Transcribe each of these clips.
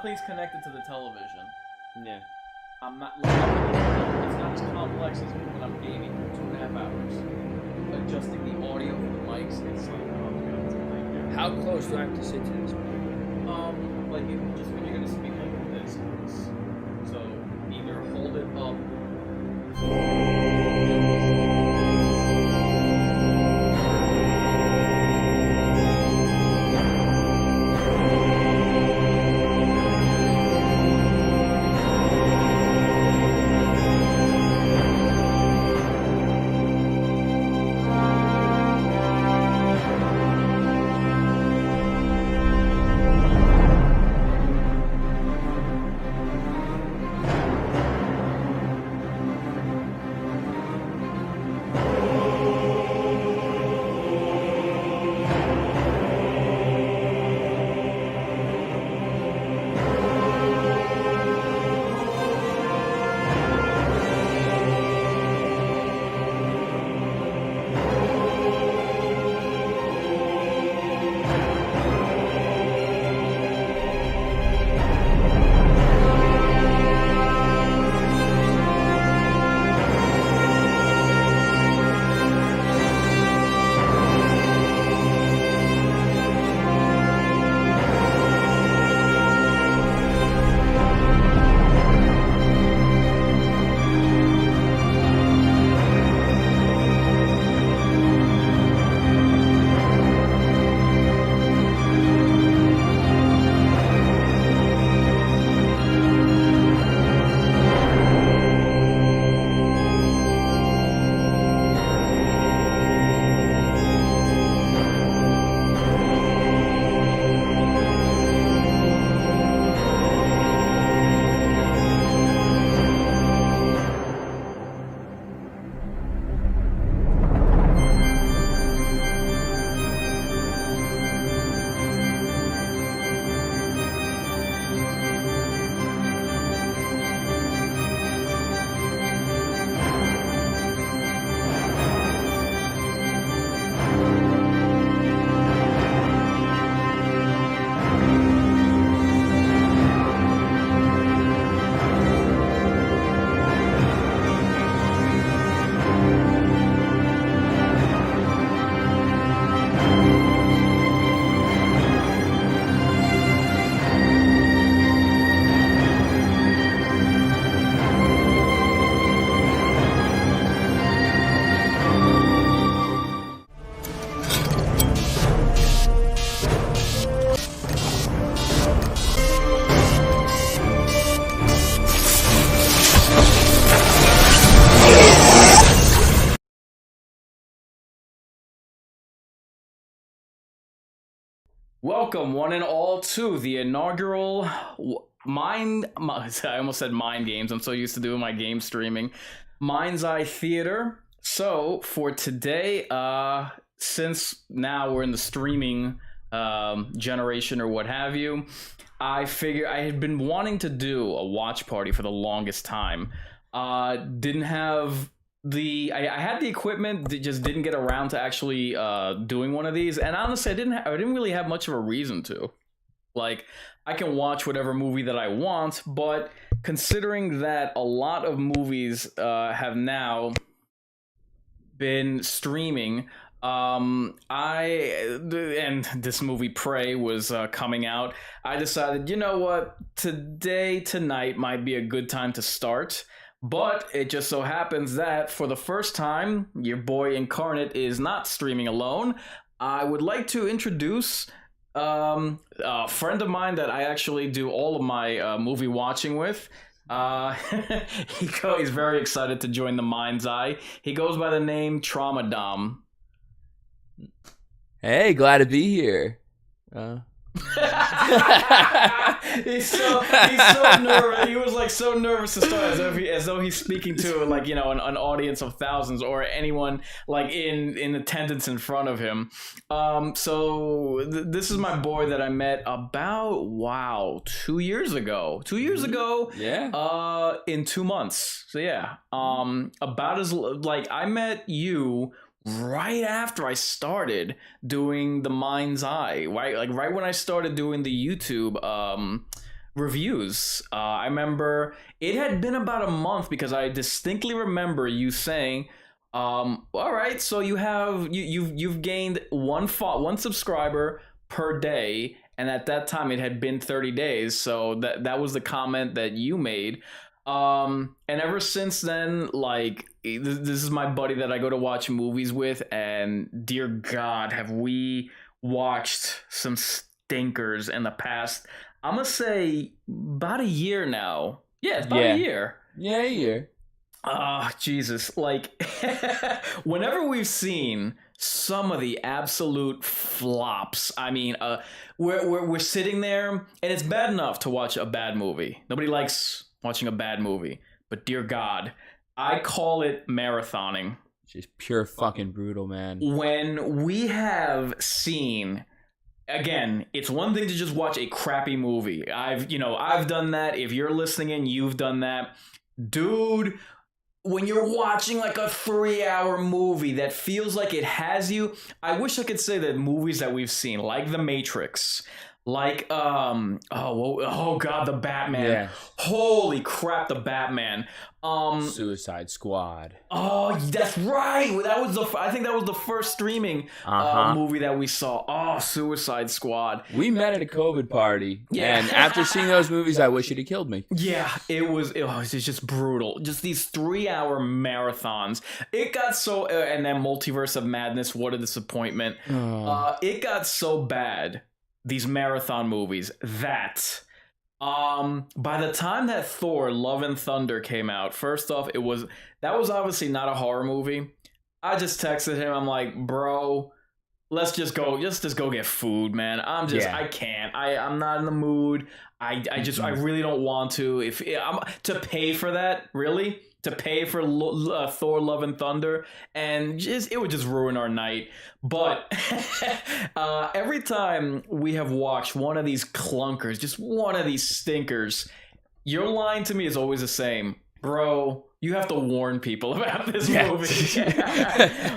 nothing's connected to the television. Yeah. I'm not. It's not as complex as when I'm gaming for 2.5 hours. Adjusting the audio for the mics, it's like, oh god, it's a nightmare. How close do I have to sit to this? Like just when you're gonna speak like this, so either hold it up. Welcome, one and all, to the inaugural I almost said Mind Games. I'm so used to doing my game streaming. Mind's Eye Theater. So, for today, since now we're in the streaming generation or what have you, I figure I had been wanting to do a watch party for the longest time. Didn't have I had the equipment, just didn't get around to actually doing one of these, and honestly I didn't really have much of a reason to. Like, I can watch whatever movie that I want, but considering that a lot of movies have now been streaming, and this movie Prey was coming out, I decided, you know what, tonight might be a good time to start. But it just so happens that for the first time, your boy Inkarnate is not streaming alone. I would like to introduce a friend of mine that I actually do all of my movie watching with. He's very excited to join the Mind's Eye. He goes by the name Traumadom. Hey, glad to be here. he's so nervous. He was like so nervous to start, as though he's speaking to, like, you know, an audience of thousands or anyone like in attendance in front of him. This is my boy that I met about 2 years ago. 2 years ago. Yeah. In 2 months. So yeah. About as like I met you right after I started doing the Mind's Eye, right when I started doing the YouTube reviews. I remember it had been about a month because I distinctly remember you saying, all right, so you've gained one subscriber per day, and at that time it had been 30 days, so that was the comment that you made. And ever since then, like, this is my buddy that I go to watch movies with, and dear God, have we watched some stinkers in the past. I'm gonna say about a year now. Yeah, it's about a year. Yeah, a year. Jesus. Like, whenever we've seen some of the absolute flops, I mean, we're sitting there, and it's bad enough to watch a bad movie. Nobody likes watching a bad movie. But dear God, I call it marathoning. Just pure fucking brutal, man. When we have seen, again, it's one thing to just watch a crappy movie. I've done that. If you're listening in, you've done that. Dude, when you're watching like a 3-hour movie that feels like it has you, I wish I could say that movies that we've seen, like The Matrix, like oh God, the Batman. Yeah. Holy crap, the Batman. Suicide Squad. Oh, that's right. I think that was the first streaming movie that we saw. Oh, Suicide Squad. We met at a COVID party. Yeah. And after seeing those movies, I wish you'd have killed me. Yeah, it was just brutal. Just these 3-hour marathons. It got so, and then Multiverse of Madness, what a disappointment. It got so bad, these marathon movies, that by the time that Thor Love and Thunder came out, first off, that was obviously not a horror movie. I just texted him, I'm like, bro, let's just go get food, man. I can't. I'm not in the mood. I really don't want to. If I'm to pay for that, really? To pay for Thor Love and Thunder, and it would just ruin our night. But every time we have watched one of these clunkers, just one of these stinkers, your line to me is always the same. Bro, you have to warn people about this movie.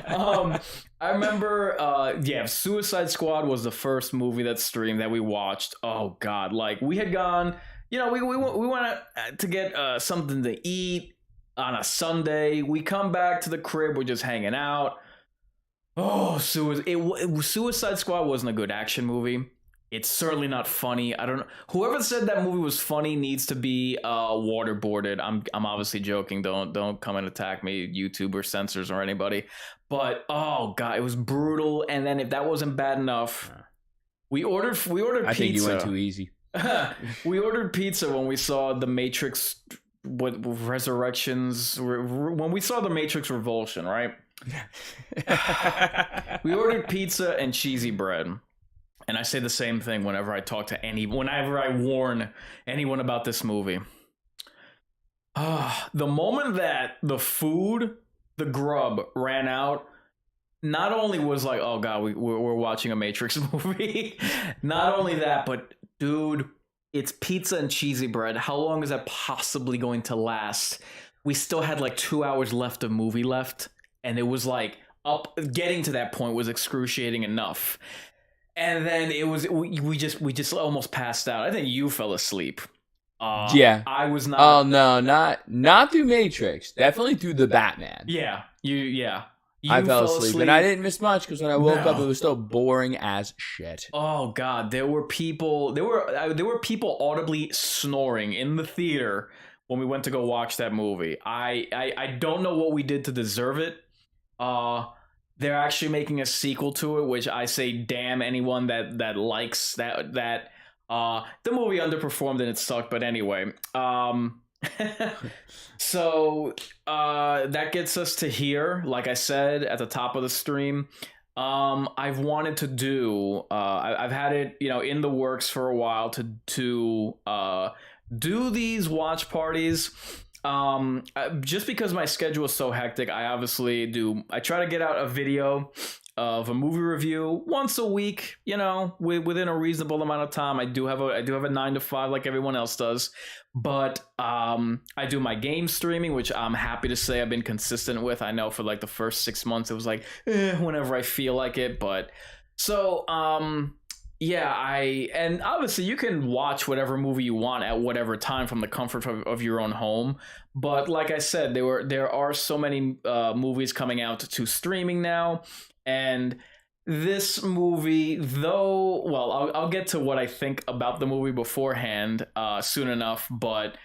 I remember, Suicide Squad was the first movie that streamed that we watched. Oh God, like we had gone, we went to get something to eat on a Sunday. We come back to the crib, we're just hanging out. Oh, Suicide Squad wasn't a good action movie. It's certainly not funny. I don't know. Whoever said that movie was funny needs to be waterboarded. I'm obviously joking. Don't come and attack me, YouTube or censors or anybody. But oh God, it was brutal. And then if that wasn't bad enough, we ordered pizza. I think you went too easy. We ordered pizza when we saw The Matrix. When we saw The Matrix Revulsion, right? We ordered pizza and cheesy bread. And I say the same thing whenever I talk to whenever I warn anyone about this movie. The moment that the grub ran out, not only was like, oh God, we're watching a Matrix movie. Not only that, but dude, it's pizza and cheesy bread. How long is that possibly going to last? We still had like 2 hours left of movie left. And it was like, getting to that point was excruciating enough. And then we just almost passed out. I think you fell asleep. I was not. Oh no, not through Matrix. Definitely through the Batman. Yeah, I fell asleep, and I didn't miss much because when I woke up, it was still boring as shit. Oh God, there were people audibly snoring in the theater when we went to go watch that movie. I don't know what we did to deserve it. They're actually making a sequel to it, which I say, damn anyone that likes that. The movie underperformed and it sucked, but anyway. So that gets us to here. Like I said at the top of the stream, I've wanted to do. I've had it, in the works for a while to do these watch parties. Just because my schedule is so hectic, I try to get out a video of a movie review once a week, within a reasonable amount of time. I do have a 9 to 5 like everyone else does, but I do my game streaming, which I'm happy to say I've been consistent with. I know for like the first 6 months it was like whenever I feel like it, but so Yeah, and obviously you can watch whatever movie you want at whatever time from the comfort of your own home. But like I said, there are so many movies coming out to streaming now, and this movie, though, well, I'll get to what I think about the movie beforehand soon enough. But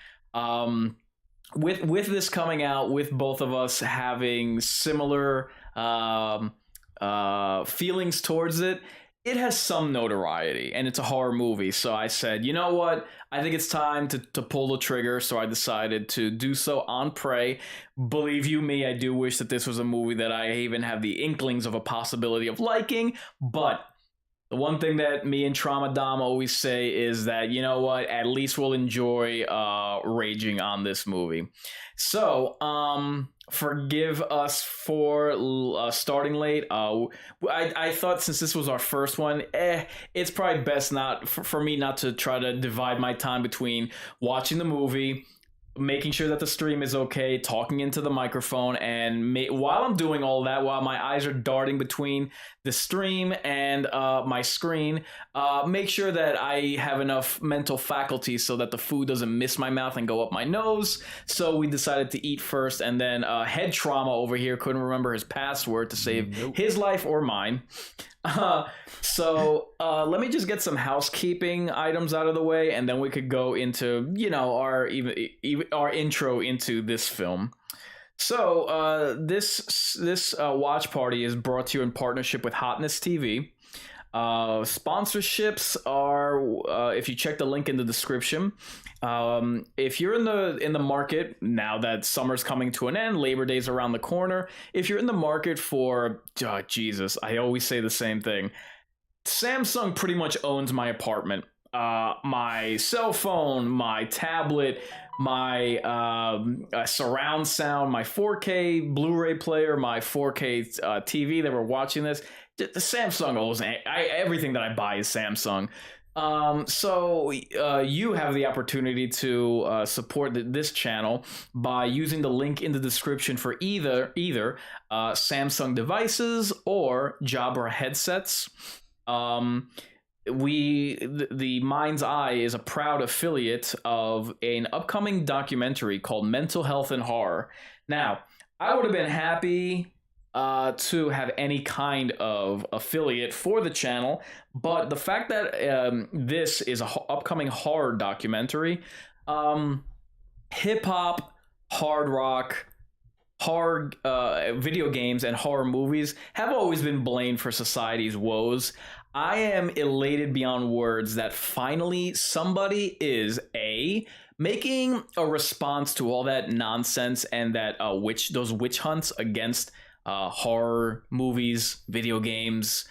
with this coming out, with both of us having similar feelings towards it, it has some notoriety and it's a horror movie. So I said, you know what? I think it's time to pull the trigger. So I decided to do so on Prey. Believe you me, I do wish that this was a movie that I even have the inklings of a possibility of liking. But the one thing that me and Trauma Dom always say is that, you know what, at least we'll enjoy raging on this movie. So, forgive us for starting late. I thought since this was our first one, it's probably best not for me not to try to divide my time between watching the movie, making sure that the stream is okay, talking into the microphone, and while I'm doing all that, while my eyes are darting between the stream and my screen, make sure that I have enough mental faculty so that the food doesn't miss my mouth and go up my nose. So we decided to eat first, and then head trauma over here couldn't remember his password to save his life or mine. So let me just get some housekeeping items out of the way, and then we could go into, you know, our intro into this film. So this watch party is brought to you in partnership with Hotness TV. Sponsorships are if you check the link in the description. If you're in the market now that summer's coming to an end, Labor Day's around the corner. If you're in the market for Jesus, I always say the same thing. Samsung pretty much owns my apartment. My cell phone, my tablet, my surround sound, my 4K Blu-ray player, my 4K TV that we're watching this. The Samsung owns everything that I buy is Samsung. So you have the opportunity to support this channel by using the link in the description for either Samsung devices or Jabra headsets. The Mind's Eye is a proud affiliate of an upcoming documentary called Mental Health and Horror. Now, I would have been happy to have any kind of affiliate for the channel, but the fact that this is an upcoming horror documentary, hip-hop, hard rock, horror video games, and horror movies have always been blamed for society's woes. I am elated beyond words that finally somebody is making a response to all that nonsense and that those witch hunts against horror movies, video games,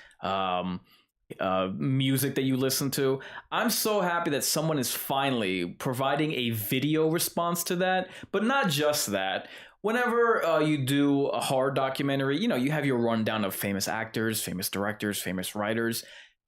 music that you listen to. I'm so happy that someone is finally providing a video response to that, but not just that. Whenever you do a horror documentary, you know, you have your rundown of famous actors, famous directors, famous writers.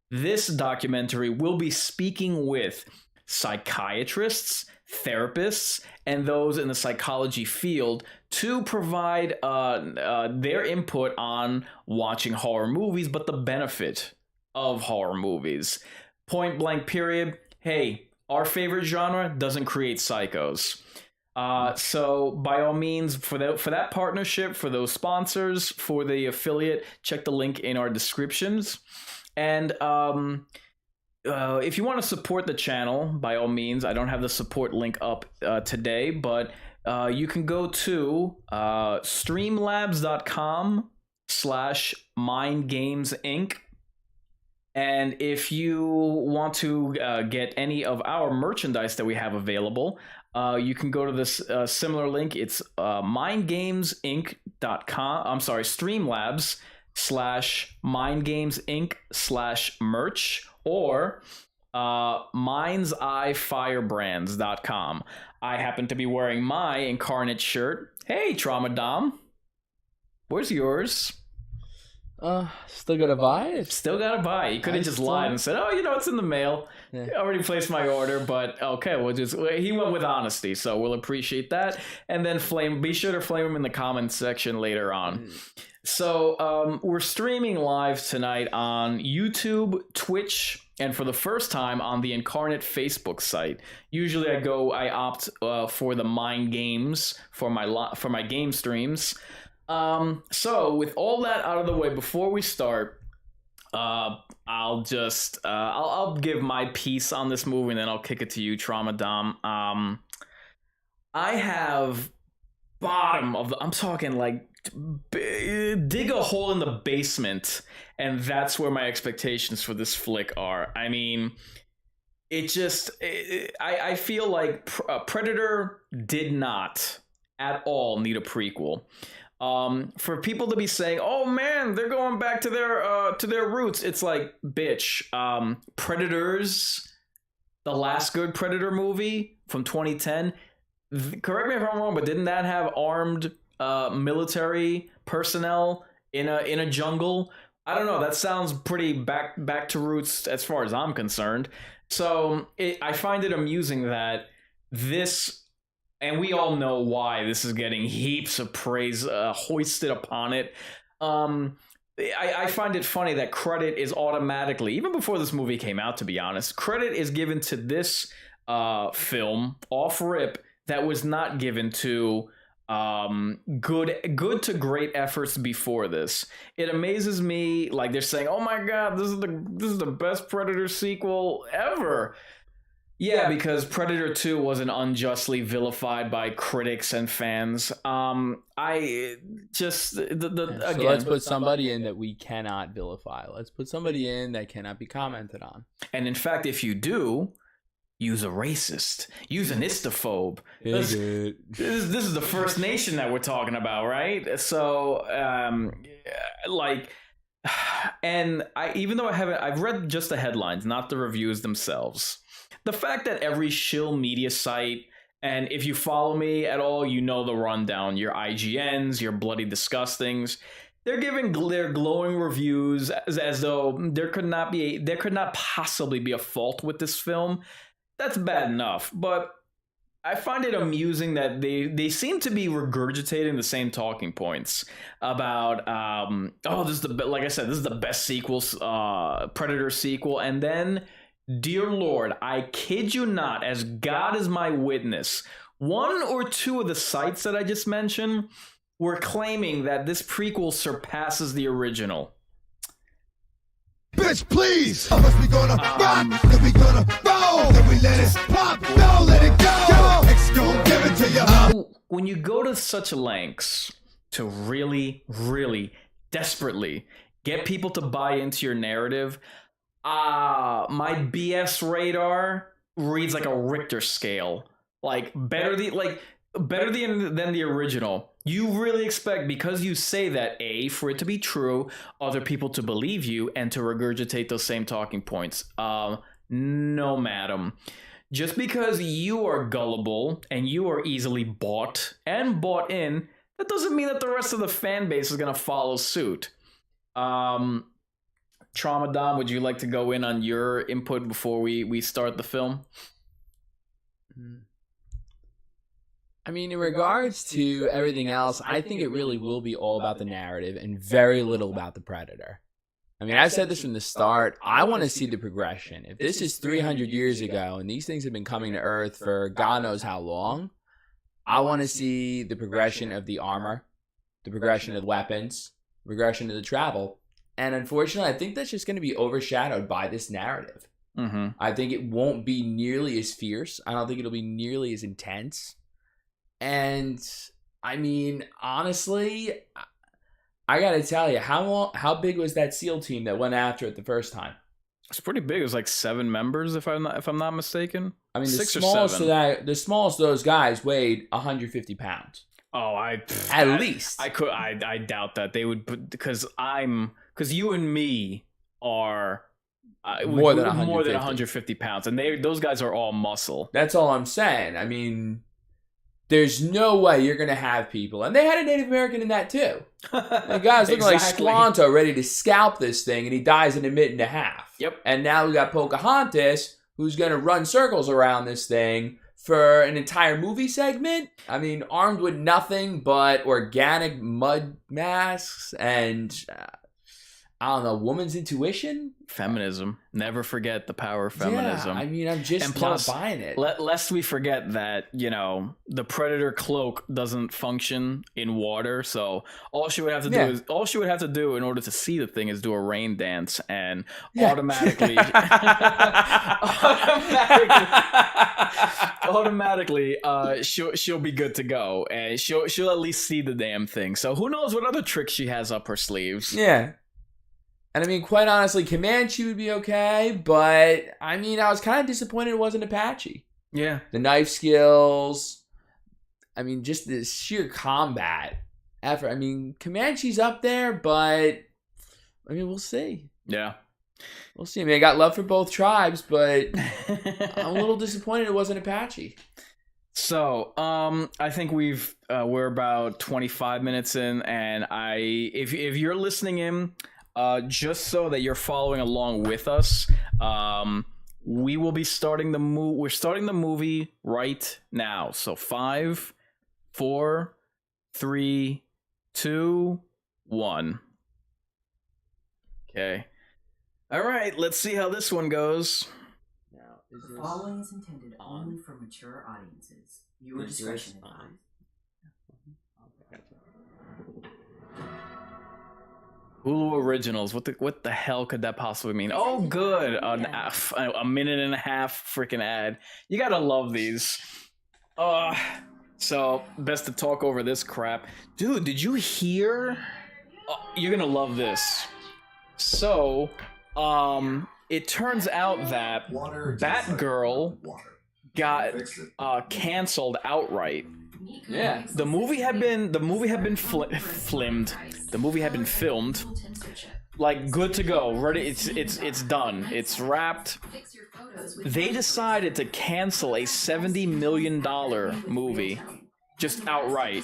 This documentary will be speaking with psychiatrists, therapists, and those in the psychology field to provide their input on watching horror movies, but the benefit of horror movies. Point blank period. Hey, our favorite genre doesn't create psychos. So by all means, for that partnership, for those sponsors, for the affiliate, check the link in our descriptions. And if you want to support the channel, by all means, I don't have the support link up today, but you can go to streamlabs.com/mindgamesinc. And if you want to get any of our merchandise that we have available, you can go to this similar link. It's mindgamesinc.com. I'm sorry, streamlabs/mindgamesinc/merch or mindseyefirebrands.com. I happen to be wearing my Inkarnate shirt. Hey, Trauma Dom. Where's yours? Still gotta buy it. Still gotta buy it. You could have just lied and said, "Oh, it's in the mail. Yeah. I already placed my order." But okay, he went with honesty, so we'll appreciate that. And then be sure to flame him in the comments section later on. So we're streaming live tonight on YouTube, Twitch, and for the first time on the Inkarnate Facebook site. Usually I opt for the Mind Games for my game streams. So with all that out of the way, before we start, I'll give my piece on this movie and then I'll kick it to you, Trauma Dom. I have I'm talking like dig a hole in the basement, and that's where my expectations for this flick are. I mean, I feel like Predator did not at all need a prequel. For people to be saying, "Oh man, they're going back to their roots," it's like, bitch. Predators, the last good Predator movie from 2010. Correct me if I'm wrong, but didn't that have armed military personnel in a jungle? I don't know. That sounds pretty back to roots as far as I'm concerned. So I find it amusing that this. And we all know why this is getting heaps of praise hoisted upon it. I find it funny that credit is automatically, even before this movie came out, to be honest, credit is given to this film off rip that was not given to good to great efforts before this. It amazes me, like they're saying, "Oh my God, this is the best Predator sequel ever." Yeah, because Predator 2 wasn't unjustly vilified by critics and fans. I just again. So let's put somebody in that we cannot vilify. Let's put somebody in that cannot be commented on. And in fact, if you do, use a racist, use an istophobe. This is the First Nation that we're talking about, right? So, and even though I've read just the headlines, not the reviews themselves. The fact that every shill media site, and if you follow me at all, you know the rundown, your IGNs, your Bloody Disgustings, they're giving their glowing reviews as though there could not possibly be a fault with this film. That's bad enough, but I find it amusing that they seem to be regurgitating the same talking points about this is the best Predator sequel, and then, dear Lord, I kid you not, as God is my witness, one or two of the sites that I just mentioned were claiming that this prequel surpasses the original. Bitch, please! We gonna rock, then we gonna roll, then we let it pop, no, let it go! X gon' give it to you. When you go to such lengths to really, really desperately get people to buy into your narrative, my BS radar reads like a Richter scale. Like better than the original. You really expect, because you say that, A, for it to be true, other people to believe you, and to regurgitate those same talking points. No, madam. Just because you are gullible and you are easily bought in, that doesn't mean that the rest of the fan base is going to follow suit. Trauma Dom, would you like to go in on your input before we start the film? I mean, in regards to everything else, I think it really will be all about the narrative and very little about the Predator. I mean, I've said this from the start. I want to see the progression. If this is 300 years ago and these things have been coming to Earth for God knows how long, I want to see the progression of the armor, the progression of the weapons, the progression of the travel. And unfortunately, I think that's just going to be overshadowed by this narrative. Mm-hmm. I think it won't be nearly as fierce. I don't think it'll be nearly as intense. And I mean, honestly, I gotta tell you, how big was that SEAL team that went after it the first time? It's pretty big. It was like 7 members, if I'm not mistaken. I mean, the smallest of those guys weighed 150 pounds. Oh, at least. I doubt that they would, because you and me are more than 150 pounds, and those guys are all muscle. That's all I'm saying. I mean, there's no way you're going to have people. And they had a Native American in that too. The guy's looking like Squanto ready to scalp this thing, and he dies in a minute and a half. Yep. And now we got Pocahontas, who's going to run circles around this thing for an entire movie segment. I mean, armed with nothing but organic mud masks and, I don't know, woman's intuition? Feminism. Never forget the power of feminism. Yeah, I mean, I'm just not buying it. Lest we forget that, the predator cloak doesn't function in water, so all she would have to do in order to see the thing is do a rain dance, and automatically she'll be good to go, and she'll at least see the damn thing. So who knows what other tricks she has up her sleeves. Yeah. And I mean, quite honestly, Comanche would be okay, but I mean, I was kind of disappointed it wasn't Apache. Yeah. The knife skills, I mean, just the sheer combat effort. I mean, Comanche's up there, but I mean, we'll see. Yeah. We'll see. I mean, I got love for both tribes, but I'm a little disappointed it wasn't Apache. So, I think we're about 25 minutes in, and if you're listening in, just so that you're following along with us, we will be starting we're starting the movie right now. So 5, 4, 3, 2, 1. Okay. All right, let's see how this one goes. Now, the following is intended only for mature audiences. Viewer discretion advised. Hulu Originals. What the hell could that possibly mean? Oh, good. A minute and a half freaking ad. You gotta love these. So best to talk over this crap. Dude, did you hear? You're gonna love this. So, it turns out that Batgirl got canceled outright. Yeah. The movie had been filmed. The movie had been filmed, like good to go, ready. It's done. It's wrapped. They decided to cancel a $70 million movie, just outright.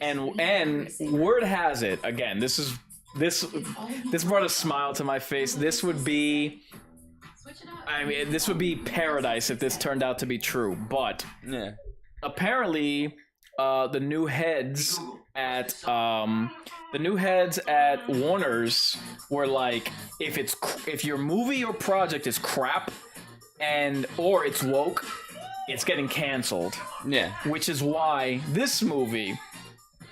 And word has it, again, this brought a smile to my face. This would be paradise if this turned out to be true. But apparently, the new heads at Warner's were like, if your movie or project is crap or it's woke, it's getting canceled. Yeah. Which is why this movie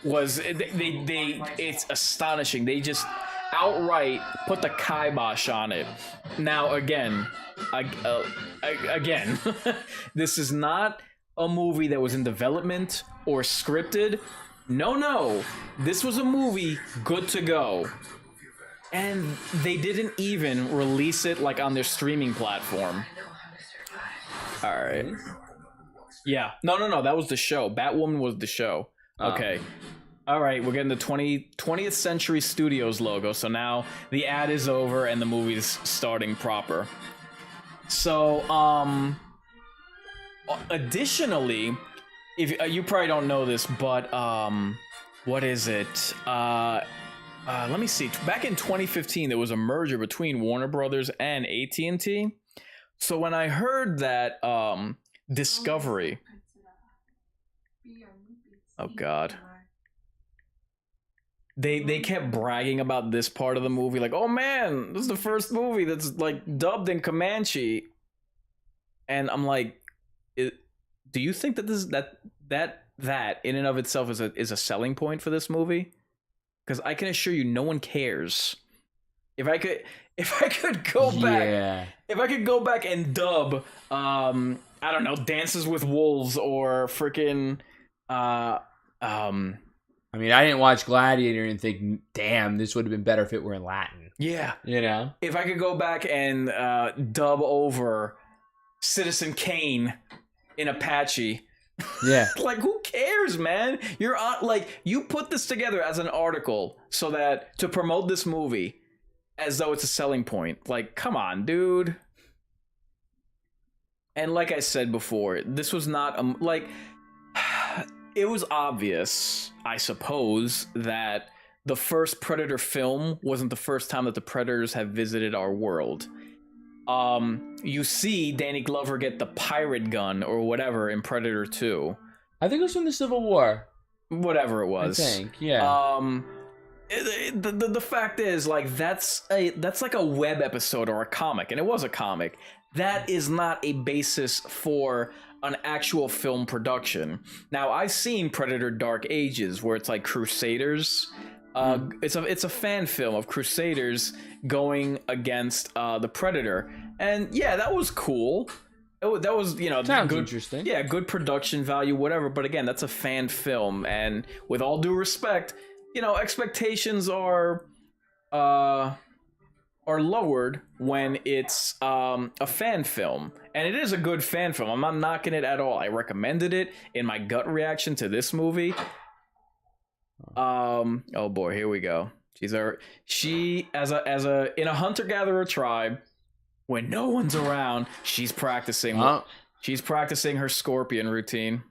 was it's astonishing. They just outright put the kibosh on it. Now again, this is not a movie that was in development or scripted. No. This was a movie good to go. And they didn't even release it like on their streaming platform. Alright. Yeah. No. That was the show. Batwoman was the show. Okay. Alright, we're getting the 20th Century Studios logo. So now the ad is over and the movie's starting proper. So, additionally, if you probably don't know this, but what is it? Let me see. Back in 2015, there was a merger between Warner Brothers and AT&T. So when I heard that Discovery, oh god, they kept bragging about this part of the movie, like, oh man, this is the first movie that's like dubbed in Comanche, and I'm like, do you think that that in and of itself is a selling point for this movie? Because I can assure you, no one cares. If I could go back and dub, I don't know, Dances with Wolves or freaking, I mean, I didn't watch Gladiator and think, damn, this would have been better if it were in Latin. Yeah. You know? If I could go back and dub over Citizen Kane in Apache. Yeah. Like, who cares, man? You're on, like, you put this together as an article so that to promote this movie as though it's a selling point. Like, come on, dude. And like I said before, this was not like it was obvious, I suppose, that the first Predator film wasn't the first time that the Predators have visited our world. You see Danny Glover get the pirate gun or whatever in Predator 2. I think it was from the Civil War. Whatever it was. I think, yeah. The fact is, like, that's like a web episode or a comic, and it was a comic. That is not a basis for an actual film production. Now, I've seen Predator Dark Ages, where it's like Crusaders. It's a fan film of Crusaders going against the Predator, and yeah, that was cool. That was, you know, Sounds good, interesting. Yeah, good production value, whatever. But again, that's a fan film, and with all due respect, you know, expectations are lowered when it's a fan film, and it is a good fan film. I'm not knocking it at all. I recommended it in my gut reaction to this movie. Oh boy, here we go. She as a in a hunter-gatherer tribe, when no one's around, she's practicing. She's practicing her scorpion routine.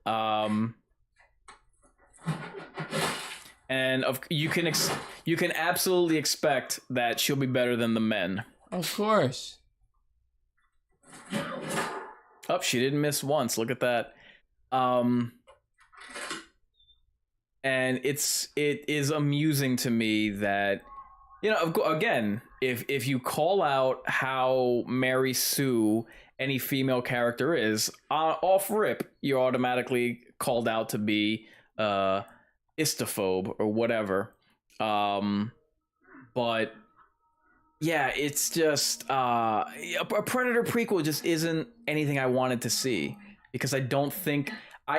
And you can absolutely expect that she'll be better than the men. Of course. Oh, she didn't miss once. Look at that. And it is amusing to me that, you know, again, if you call out how Mary Sue any female character is, off rip, you're automatically called out to be istophobe or whatever. But yeah, it's just a Predator prequel just isn't anything I wanted to see, because I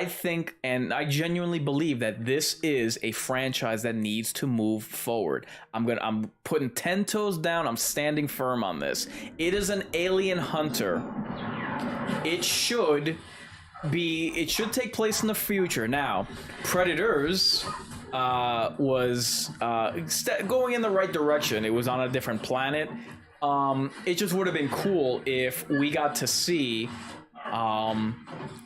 think and I genuinely believe that this is a franchise that needs to move forward. I'm putting 10 toes down. I'm standing firm on this. It is an alien hunter. It should take place in the future. Now, Predators was going in the right direction. It was on a different planet. It just would have been cool if we got to see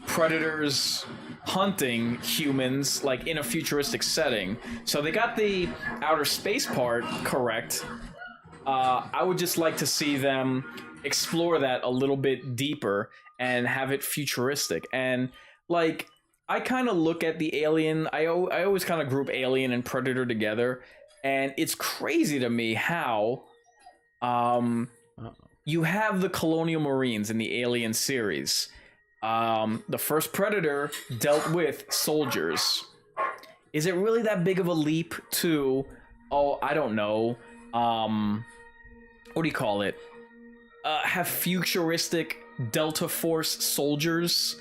Predators hunting humans, like, in a futuristic setting. So they got the outer space part correct. I would just like to see them explore that a little bit deeper and have it futuristic. And, like, I kind of look at the Alien, I always kind of group Alien and Predator together, and it's crazy to me how you have the Colonial Marines in the Alien series. The first Predator dealt with soldiers. Is it really that big of a leap to, I don't know, what do you call it? Have futuristic Delta Force soldiers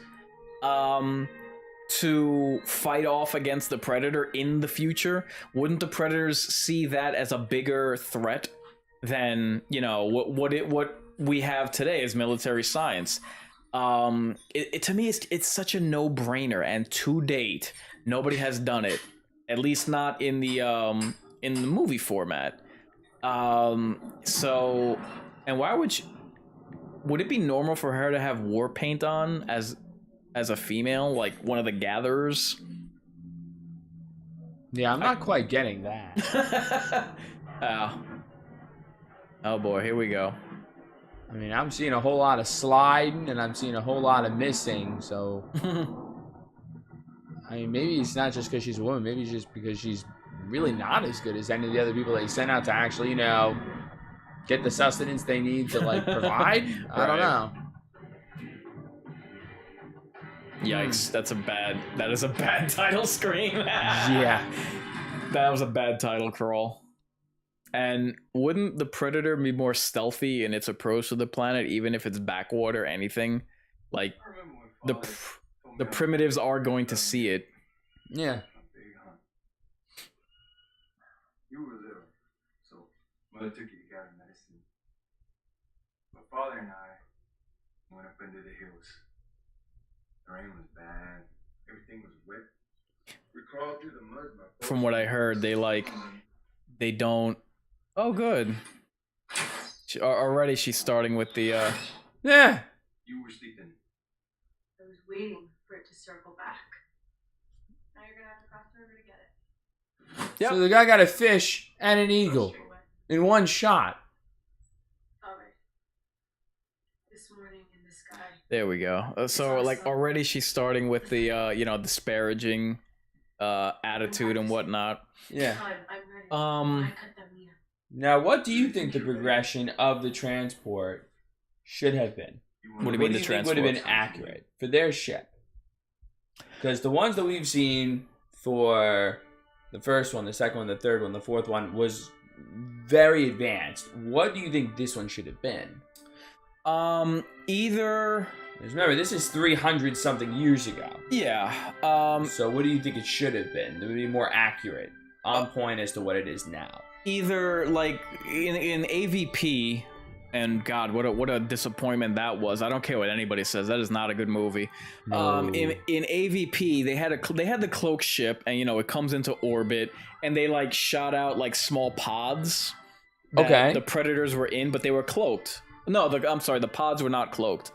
to fight off against the Predator in the future? Wouldn't the Predators see that as a bigger threat than, you know, what we have today as military science? To me, it's such a no-brainer, and to date, nobody has done it. At least not in the movie format. So, and why would it be normal for her to have war paint on as a female, like one of the gatherers? Yeah, I'm not quite getting that. Oh boy, here we go. I mean, I'm seeing a whole lot of sliding, and I'm seeing a whole lot of missing, so... I mean, maybe it's not just because she's a woman, maybe it's just because she's really not as good as any of the other people they sent out to actually, you know, get the sustenance they need to, like, provide? I don't know. Yikes, that is a bad title screen. Yeah. That was a bad title crawl. And wouldn't the Predator be more stealthy in its approach to the planet, even if it's backwater, anything? Like, the primitives are going to see it. Yeah. You were little, so Mother took you to gather medicine. But Father and I went up into the hills. The rain was bad. Everything was wet. We crawled through the mud. From what I heard, they don't... Oh, good. Already she's starting with the... Yeah. You were sleeping. I was waiting for it to circle back. Now you're gonna have to cross the river to get it. Yep. So the guy got a fish and an eagle in one shot. Father, this morning in the sky. There we go. So like already she's starting with the disparaging attitude and whatnot. Yeah. I'm ready. Now, what do you think the progression of the transport should have been? What do you mean the think would have been transport? accurate for their ship? Because the ones that we've seen for the first one, the second one, the third one, the fourth one was very advanced. What do you think this one should have been? Either. Because remember, this is 300 something years ago. Yeah. So what do you think it should have been? It would be more accurate, on point as to what it is now. Either like in AVP, and God, what a disappointment that was. I don't care what anybody says. That is not a good movie. No. In AVP, they had the cloak ship, and it comes into orbit, and they like shot out like small pods. That Okay. The Predators were in, but they were cloaked. No, I'm sorry, the pods were not cloaked.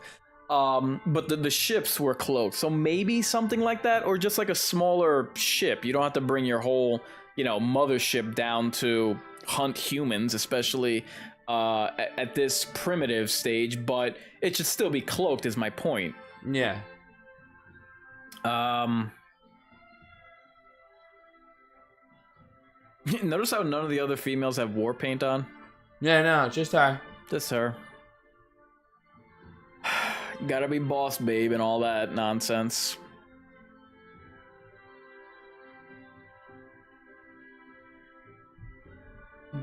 But the ships were cloaked. So maybe something like that, or just like a smaller ship. You don't have to bring your whole, mothership down to hunt humans, especially at this primitive stage, but it should still be cloaked is my point. Yeah. Notice how none of the other females have war paint on? Yeah, no, just her. Just her. Gotta be boss babe and all that nonsense.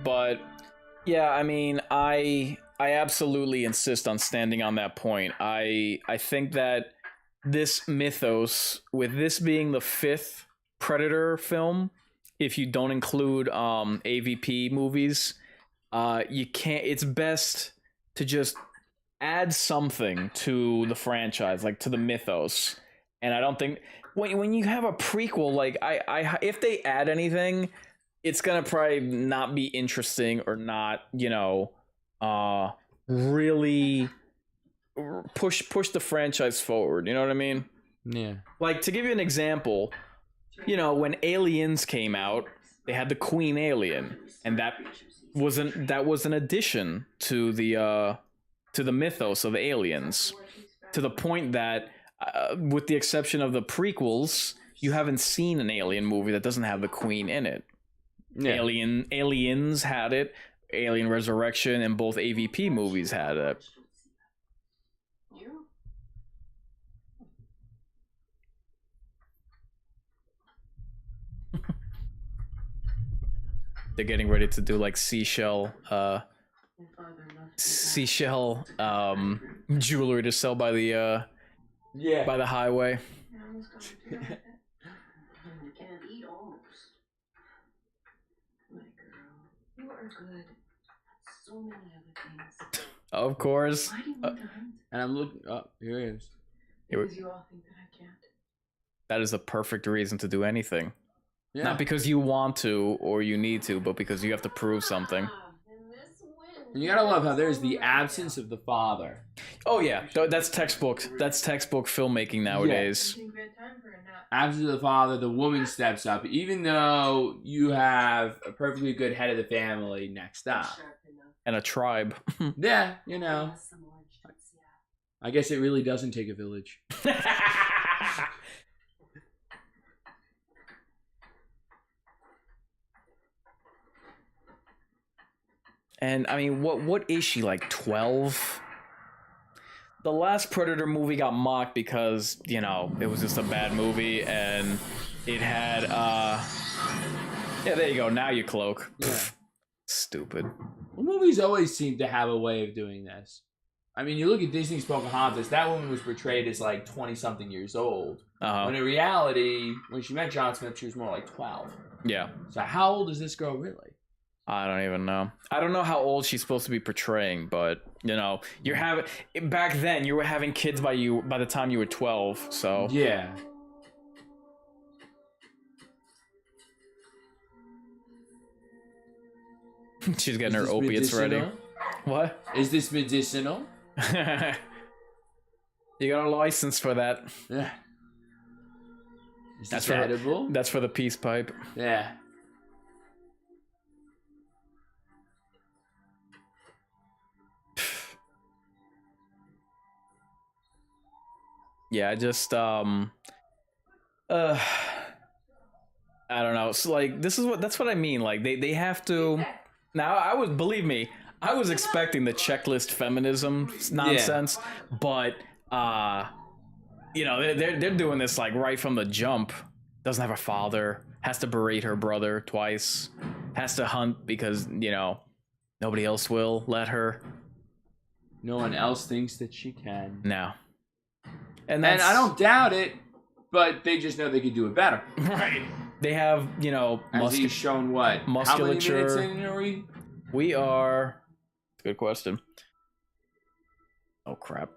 But yeah, I mean, I absolutely insist on standing on that point. I think that this mythos, with this being the fifth Predator film, if you don't include AVP movies, you can't. It's best to just add something to the franchise, like to the mythos. And I don't think when you have a prequel, like I if they add anything, it's gonna probably not be interesting or not, really push the franchise forward. You know what I mean? Yeah. Like, to give you an example, when Aliens came out, they had the Queen Alien, and that was an addition to the mythos of Aliens, to the point that, with the exception of the prequels, you haven't seen an Alien movie that doesn't have the Queen in it. Yeah. Aliens had it, Alien Resurrection, and both AVP movies had it. You? They're getting ready to do like seashell jewelry to sell by the Yeah. by the highway. You can't eat almost. My girl, you are good. So many other things. Of course. Why do you want to hunt? And I'm looking up. Here it is. Because you all think that I can't. That is the perfect reason to do anything. Yeah. Not because you want to or you need to, but because you have to prove something. And you gotta love how there's the absence of the father. Oh yeah, that's textbook. That's textbook filmmaking nowadays. I think we had time for a nap. Absence of the father, the woman steps up, even though you have a perfectly good head of the family next up. Sharp enough. And a tribe. Yeah, you know. Some orange juice, yeah. I guess it really doesn't take a village. And I mean, what is she, like 12? The last Predator movie got mocked because, it was just a bad movie, and it had yeah, there you go, now you cloak. Yeah. Stupid. Well, movies always seem to have a way of doing this. I mean, you look at Disney's Pocahontas, that woman was portrayed as like 20-something years old. Uh-huh. When in reality, when she met John Smith, she was more like 12. Yeah. So how old is this girl really? I don't even know. I don't know how old she's supposed to be portraying, but you're having, back then you were having kids by the time you were 12, so Yeah. she's getting her Is this opiates ready. medicinal? What? Is this medicinal? You got a license for that. Yeah. That's edible. That's for the peace pipe. Yeah. Yeah, I just I don't know. So like that's what I mean. Like they have to. Now believe me, I was expecting the checklist feminism nonsense, but you know, they're doing this like right from the jump. Doesn't have a father, has to berate her brother twice, has to hunt because, you know, nobody else will let her. No one else thinks that she can. No. And I don't doubt it, but they just know they could do it better. Right. They have, you know, as he's shown what? Musculature. How many minutes in are we? We are. Good question. Oh crap.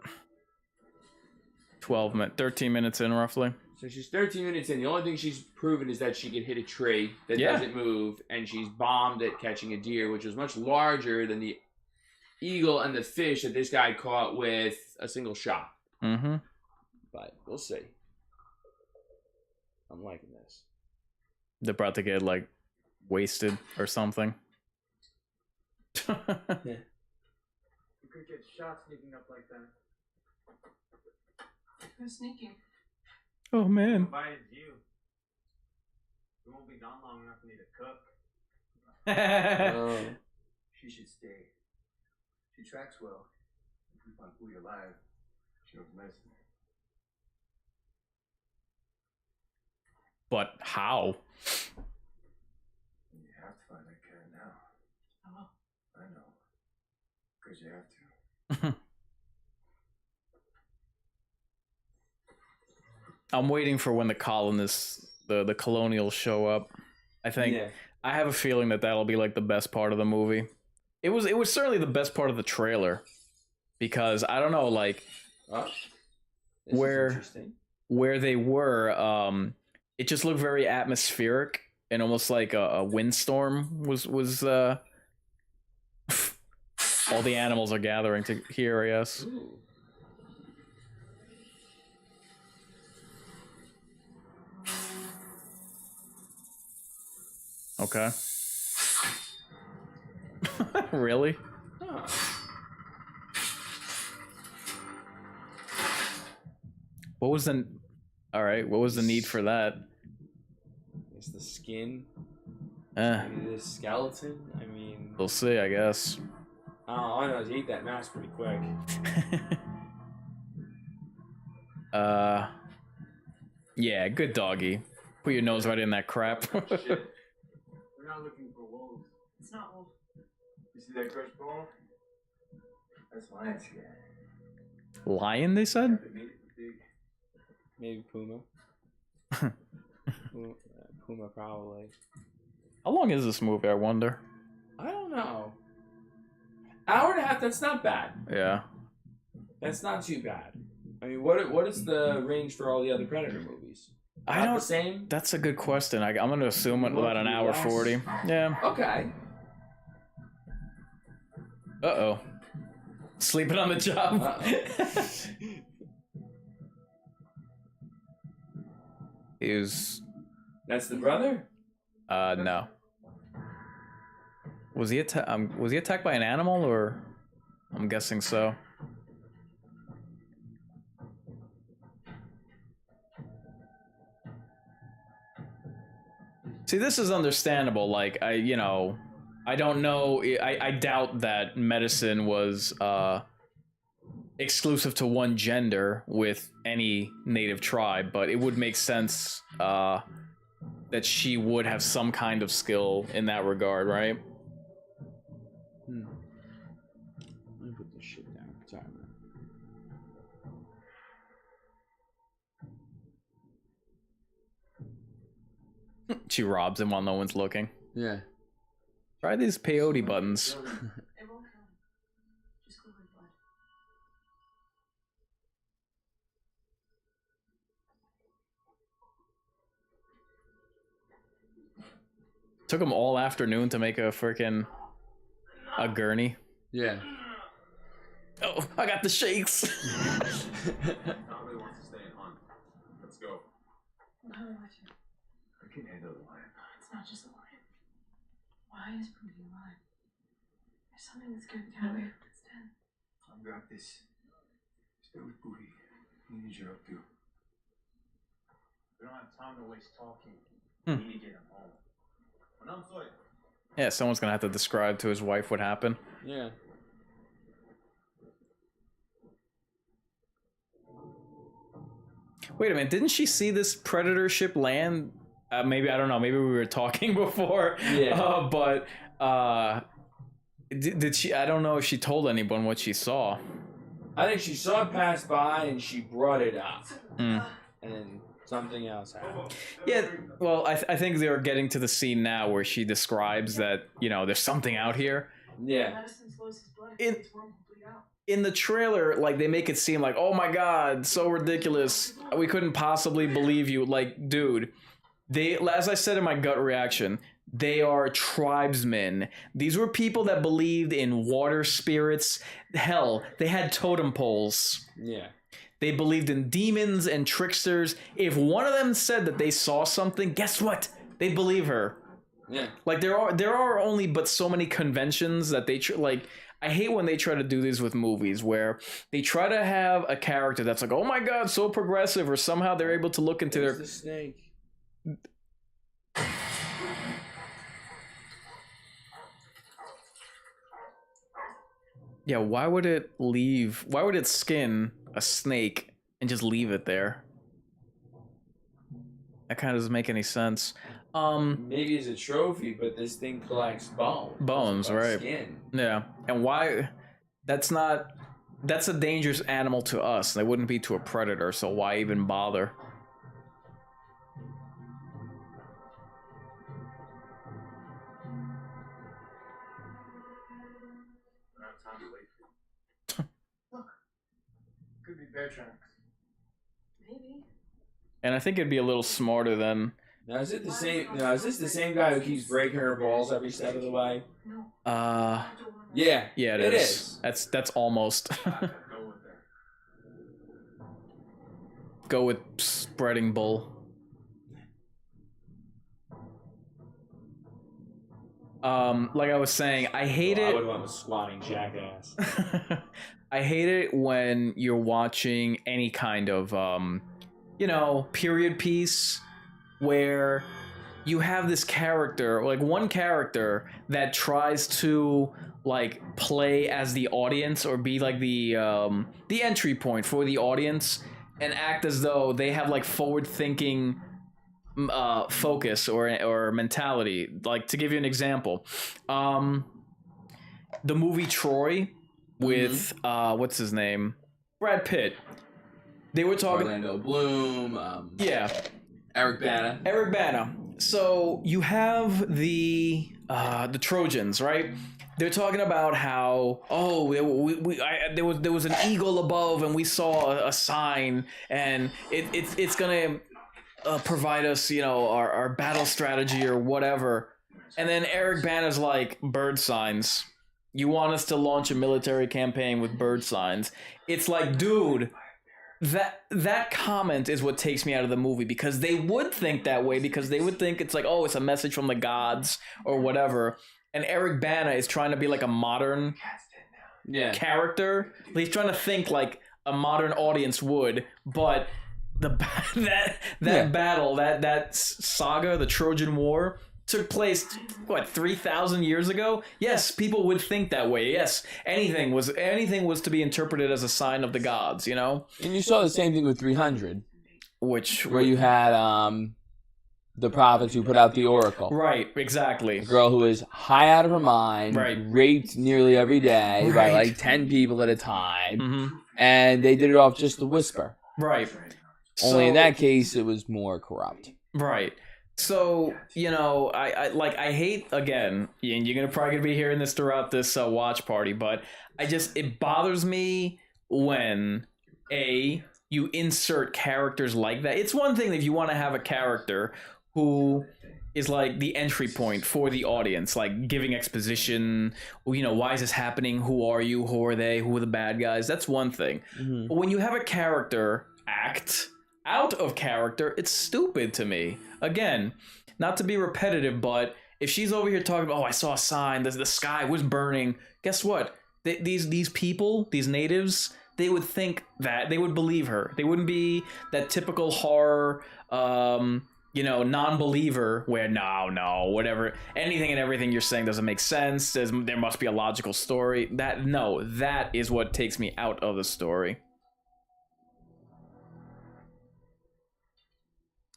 13 minutes in roughly. So she's 13 minutes in. The only thing she's proven is that she can hit a tree that doesn't move, and she's bombed at catching a deer, which was much larger than the eagle and the fish that this guy caught with a single shot. Mm-hmm. But we'll see. I'm liking this. They're about to get like wasted or something. You could get shot sneaking up like that. Who's sneaking? Oh man. Invited you. We won't be gone long enough for me to cook. Oh. She should stay. She tracks well. If we find food alive, she knows medicine. But how? You have to find that cat now. Oh. I know. Because you have to. I'm waiting for when the colonists, the colonials show up. I think I have a feeling that that'll be like the best part of the movie. It was certainly the best part of the trailer because I don't know, like where they were. It just looked very atmospheric and almost like a windstorm was all the animals are gathering to here, I guess. Ooh. Okay. Really? Huh. What was the need for that? It's the skin. Eh, Maybe the skeleton. I mean, we'll see, I guess. all I know is you eat that mask pretty quick. Yeah, good doggy. Put your nose right in that crap. Shit. We're not looking for wolves. It's not wolf. You see that crushed bone? That's lion skin. Lion, they said? They made it big. Maybe Puma. Puma probably. How long is this movie, I wonder? I don't know. Hour and a half. That's not bad. Yeah. That's not too bad. I mean, what is the range for all the other Predator movies? I don't. The same. That's a good question. I'm going to assume about an hour 40. Yeah. Okay. Uh-oh. Sleeping on the job. He was... That's the brother? No. Was he attacked by an animal, or... I'm guessing so. See, this is understandable. Like, I don't know. I doubt that medicine was exclusive to one gender with any native tribe, but it would make sense that she would have some kind of skill in that regard, right? Let me put this shit down. Sorry, man. She robs him while no one's looking. Yeah. Try these peyote buttons. It won't kill him. Just clear my blood. Took him all afternoon to make a gurney. Yeah. Oh, I got the shakes. Nobody wants to stay and hunt. Let's go. I'll watch it. I can handle the lion. It's not just a lion. Why is Pootie alive? There's something that's getting out of here. It's dead. I've got this. Stay with Booty. He needs your help too. We don't have time to waste talking. We need to get him home. When I'm sorry. Yeah, someone's gonna have to describe to his wife what happened. Yeah. Wait a minute, didn't she see this predator ship land? Maybe, I don't know, maybe we were talking before. Yeah. But did she? I don't know if she told anyone what she saw. I think she saw it pass by and she brought it up. Mm. And then something else happened. Yeah, well, I think they're getting to the scene now where she describes that, you know, there's something out here. Yeah. Medicine slows his blood. In- It's worm will bleed out. In the trailer, like, they make it seem like, oh my god, so ridiculous. We couldn't possibly believe you. Like, dude, they, as I said in my gut reaction, they are tribesmen. These were people that believed in water spirits. Hell, they had totem poles. Yeah. They believed in demons and tricksters. If one of them said that they saw something, guess what? They'd believe her. Yeah. Like, there are only but so many conventions that they like. I hate when they try to do these with movies where they try to have a character that's like, oh my god, so progressive, or somehow they're able to look into There's their the snake. Yeah, why would it leave? Why would it skin a snake and just leave it there? That kind of doesn't make any sense. Maybe it's a trophy, but this thing collects bones. Bones, right? Skin. Yeah, and why? That's a dangerous animal to us. They wouldn't be to a predator, so why even bother? I don't have time to wait for you. Look. Could be bear tracks. Maybe. And I think it'd be a little smarter than. Now is it the same? Now is this the same guy who keeps breaking her balls every step of the way? No. Uh, Yeah. yeah, It is. is. That's almost. Go with her. Go with spreading bull. Like I was saying, I hate I it. would have went with squatting jackass. I hate it when you're watching any kind of period piece where you have this character, like one character that tries to like play as the audience or be like the entry point for the audience and act as though they have like forward thinking focus or mentality. Like, to give you an example, the movie Troy with what's his name, Brad Pitt. They were talking Orlando Bloom. Eric Bana. So you have the Trojans, right? They're talking about how there was an eagle above and we saw a sign and it's gonna provide us, our battle strategy or whatever. And then Eric Bana's like, bird signs. You want us to launch a military campaign with bird signs? It's like, dude, that comment is what takes me out of the movie, because they would think that way, because they would think it's like, oh, it's a message from the gods or whatever. And Eric Bana is trying to be like a modern character. He's trying to think like a modern audience would, but that battle, that saga, the Trojan War, took place 3,000 years ago. Yes, people would think that way. Yes, anything was to be interpreted as a sign of the gods, And you saw the same thing with 300, where you had the prophets who put out the oracle. Right, exactly. A girl who is high out of her mind, right, raped nearly every day by like 10 people at a time, and they did it off just the whisper. Right. Only in that case, it was more corrupt. Right. So, I hate, again, and you're probably going to be hearing this throughout this watch party, but it bothers me when, you insert characters like that. It's one thing if you want to have a character who is like the entry point for the audience, like giving exposition, why is this happening? Who are you? Who are they? Who are the bad guys? That's one thing. But when you have a character act out of character. It's stupid to me. Again, not to be repetitive, but if she's over here talking about, oh, I saw a sign, the sky was burning. Guess what? These people, these natives, they would think that, they would believe her. They wouldn't be that typical horror, non-believer where no, whatever, anything and everything you're saying doesn't make sense. There must be a logical story. That is what takes me out of the story.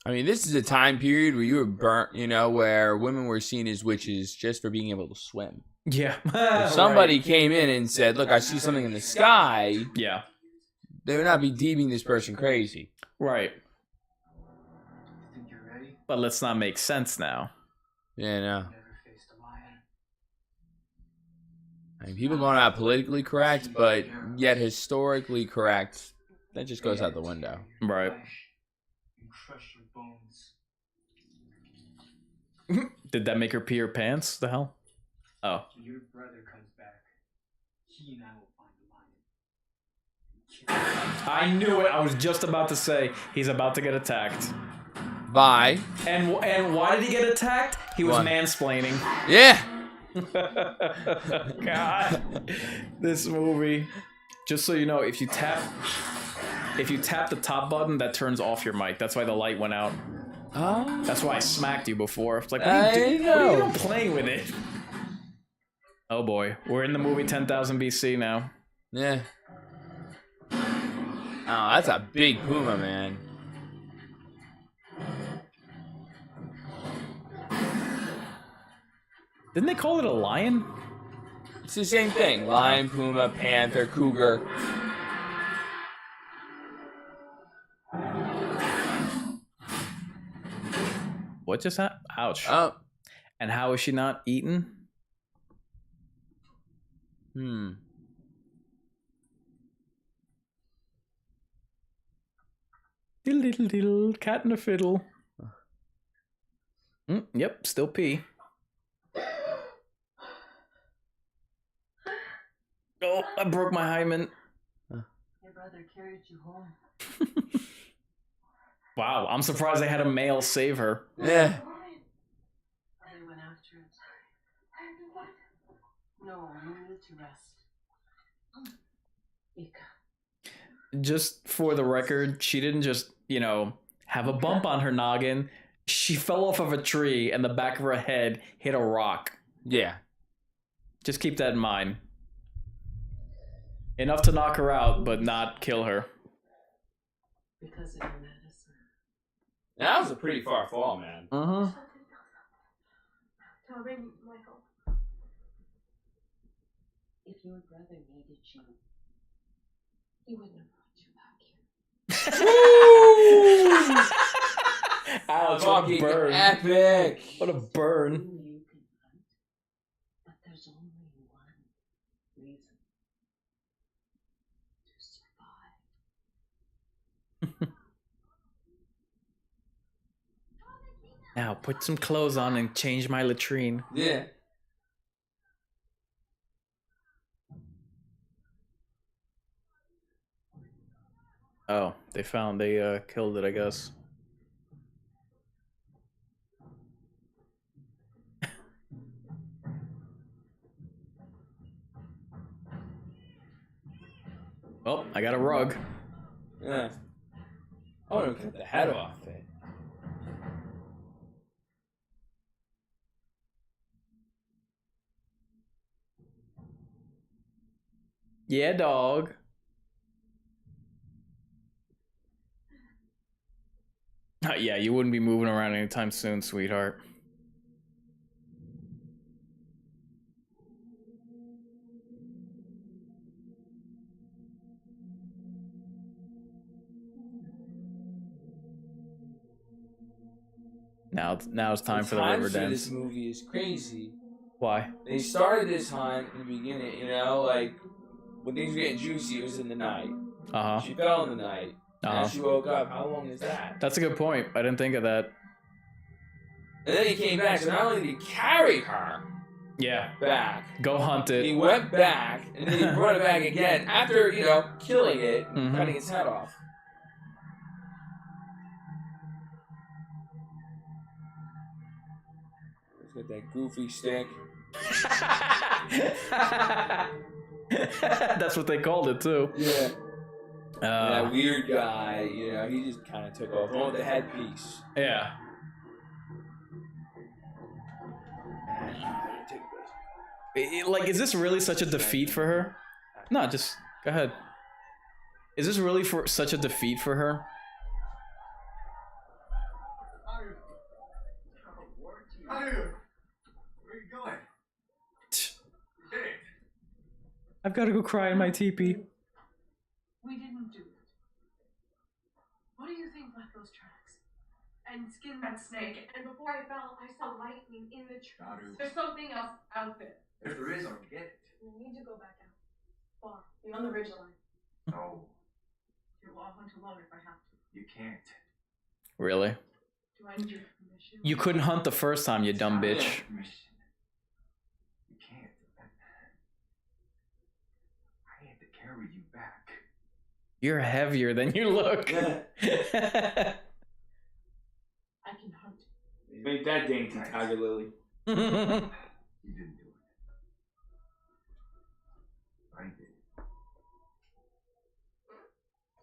I mean, this is a time period where you were burnt, where women were seen as witches just for being able to swim. Yeah. If somebody came in and said, look, I see something in the sky. Yeah. They would not be deeming this person crazy. Right. Think you're ready? But let's not make sense now. Yeah, no. Never faced a lion. I mean, people going out politically correct, but yet historically correct. That just goes out the window. Right. And crush your bones. Did that make her pee her pants? The hell? Oh. When your brother comes back, he and I will find the lion. I knew it. I was just about to say he's about to get attacked. Bye. And why did he get attacked? He was Why? mansplaining. Yeah. God. This movie. Just so you know, if you tap the top button, that turns off your mic. That's why the light went out. Oh. That's why I smacked you before. It's like, I what are you know. doing playing with it? Oh boy, we're in the movie 10,000 BC now. Yeah. Oh, that's a big puma, man. Didn't they call it a lion? It's the same thing. Lion, puma, panther, cougar. What just happened? Ouch. Oh. And how is she not eaten? Diddle diddle diddle, cat in a fiddle. Yep, still pee. Oh, I broke my hymen. Your brother carried you home. Wow, I'm surprised they had a male save her. Yeah. They went after it. No, you needed to rest. Ika. Just for the record, she didn't just, have a bump on her noggin. She fell off of a tree and the back of her head hit a rock. Yeah. Just keep that in mind. Enough to knock her out, but not kill her. Because of your medicine. That was a pretty far fall, man. Uh-huh. Tell me, Michael. If your brother needed you, He wouldn't have brought you back here. Ouch, what a Fucking burn. epic. What a burn. you can hunt. But there's only one reason. To survive. Now, put some clothes on and change my latrine. Yeah. Oh, they killed it, I guess. Oh, I got a rug. Yeah. I want to cut the head off it. Yeah, dog. Yeah, you wouldn't be moving around anytime soon, sweetheart. Now it's time for the river For dance. this movie is crazy. Why? They started this time in the beginning, like when things were getting juicy, it was in the night. Uh-huh. She fell in the night. Uh-huh. And she woke up. How long is that? That's a good point. I didn't think of that. And then he came back. So not only did he carry her Yeah. back, Go hunt it. he went back and then he brought it back again after, killing it and Mhm. cutting its head off. Got that goofy stick. That's what they called it too. Yeah. That weird guy, you know, he just kind of took off. Oh, the headpiece. Yeah. Like, is this really such a defeat for her? No, just go ahead. Is this really for such a defeat for her? Where are you going? Hey. I've got to go cry in my teepee. We didn't do it. What do you think about those tracks? And skin that snake. And before I fell, I saw lightning in the trees. There's something else out there. If there is, I'll get it. We need to go back out. Far. Beyond the ridgeline. No, I'll hunt alone if I have to. you can't. Really? Do I need your permission? You couldn't hunt the first time, you dumb bitch. Permission. You can't. I had to carry you back. You're heavier than you look. I can hunt. Make that dainty, Tiger Lily. You didn't do it. I did.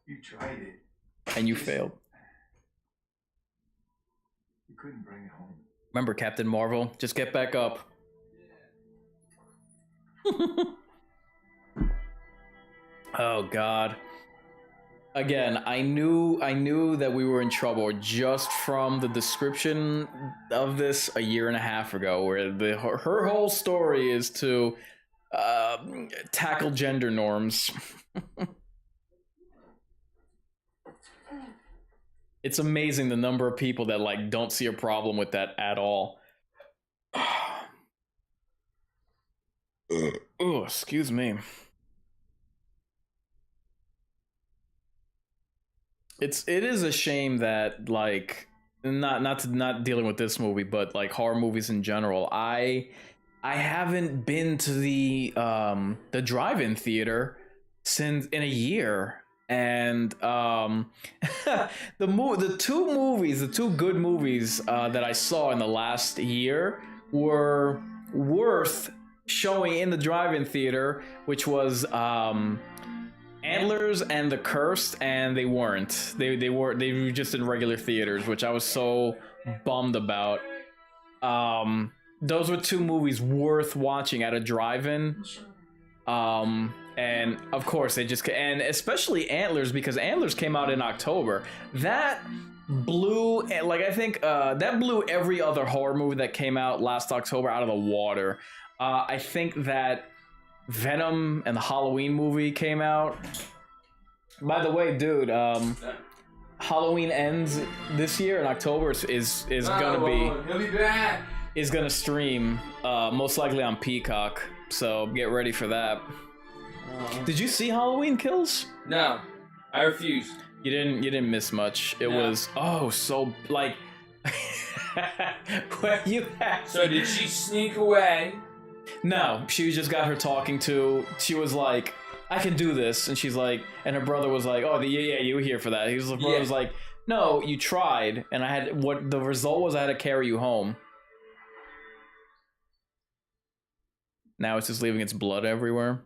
You tried it. And you failed. You couldn't bring it home. Remember, Captain Marvel, just get back up. Oh God. Again, I knew that we were in trouble just from the description of this a year and a half ago, where her whole story is to tackle gender norms. It's amazing the number of people that like don't see a problem with that at all. Oh, excuse me. It is a shame that like not dealing with this movie, but like horror movies in general. I haven't been to the drive-in theater since in a year. And the two good movies that I saw in the last year were worth showing in the drive-in theater, which was Antlers and The Cursed, and they weren't. They were just in regular theaters, which I was so bummed about. Those were two movies worth watching at a drive-in. And of course they just, and especially Antlers, because Antlers came out in October. That blew, like, I think that blew every other horror movie that came out last October out of the water. I think that Venom and the Halloween movie came out. By the way, dude, Halloween ends this year in October. Is gonna be, he'll be back. Is gonna stream most likely on Peacock. So get ready for that. Did you see Halloween Kills? No, I refuse. You didn't miss much. It was so like where you at? So did she sneak away? No, she just got her talking to. She was like, I can do this, and she's like, and her brother was like, oh yeah, you were here for that. The brother was like, no, you tried, and I had, what the result was, I had to carry you home. Now it's just leaving its blood everywhere.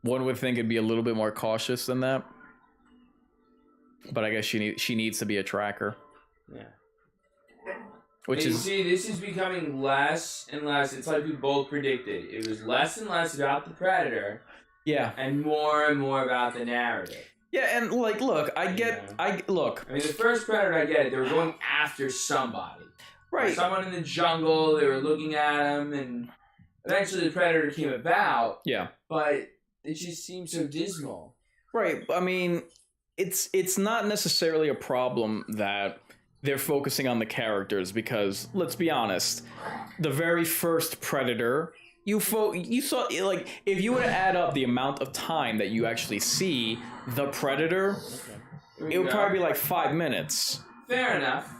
One would think it'd be a little bit more cautious than that, but I guess she needs to be a tracker. Yeah. Which is, see, this is becoming less and less. It's like we both predicted. It was less and less about the predator. Yeah. And more about the narrative. Yeah, and like, look, I mean, the first Predator, I get it. They were going after somebody. Right. Someone in the jungle. They were looking at him, and eventually the Predator came about. Yeah. But it just seems so dismal. Right. I mean, it's not necessarily a problem that they're focusing on the characters, because let's be honest, the very first Predator, you saw, like, if you were to add up the amount of time that you actually see the Predator, it would probably be like 5 minutes. Fair enough.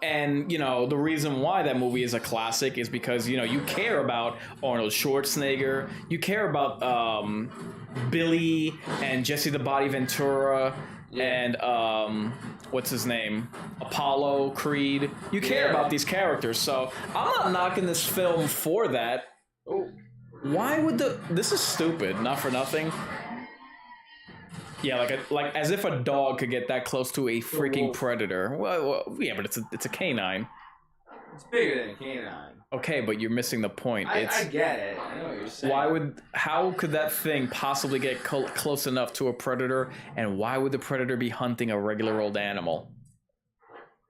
And, you know, the reason why that movie is a classic is because, you know, you care about Arnold Schwarzenegger, you care about Billy and Jesse the Body Ventura Yeah. and what's his name? Apollo Creed. You care about these characters, so I'm not knocking this film for that. Oh. Why would this is stupid, not for nothing. Yeah, like as if a dog could get that close to a freaking predator. Well, yeah, but it's a canine. It's bigger than a canine. Okay, but you're missing the point. I get it. I know what you're saying. How could that thing possibly get close enough to a predator, and why would the predator be hunting a regular old animal?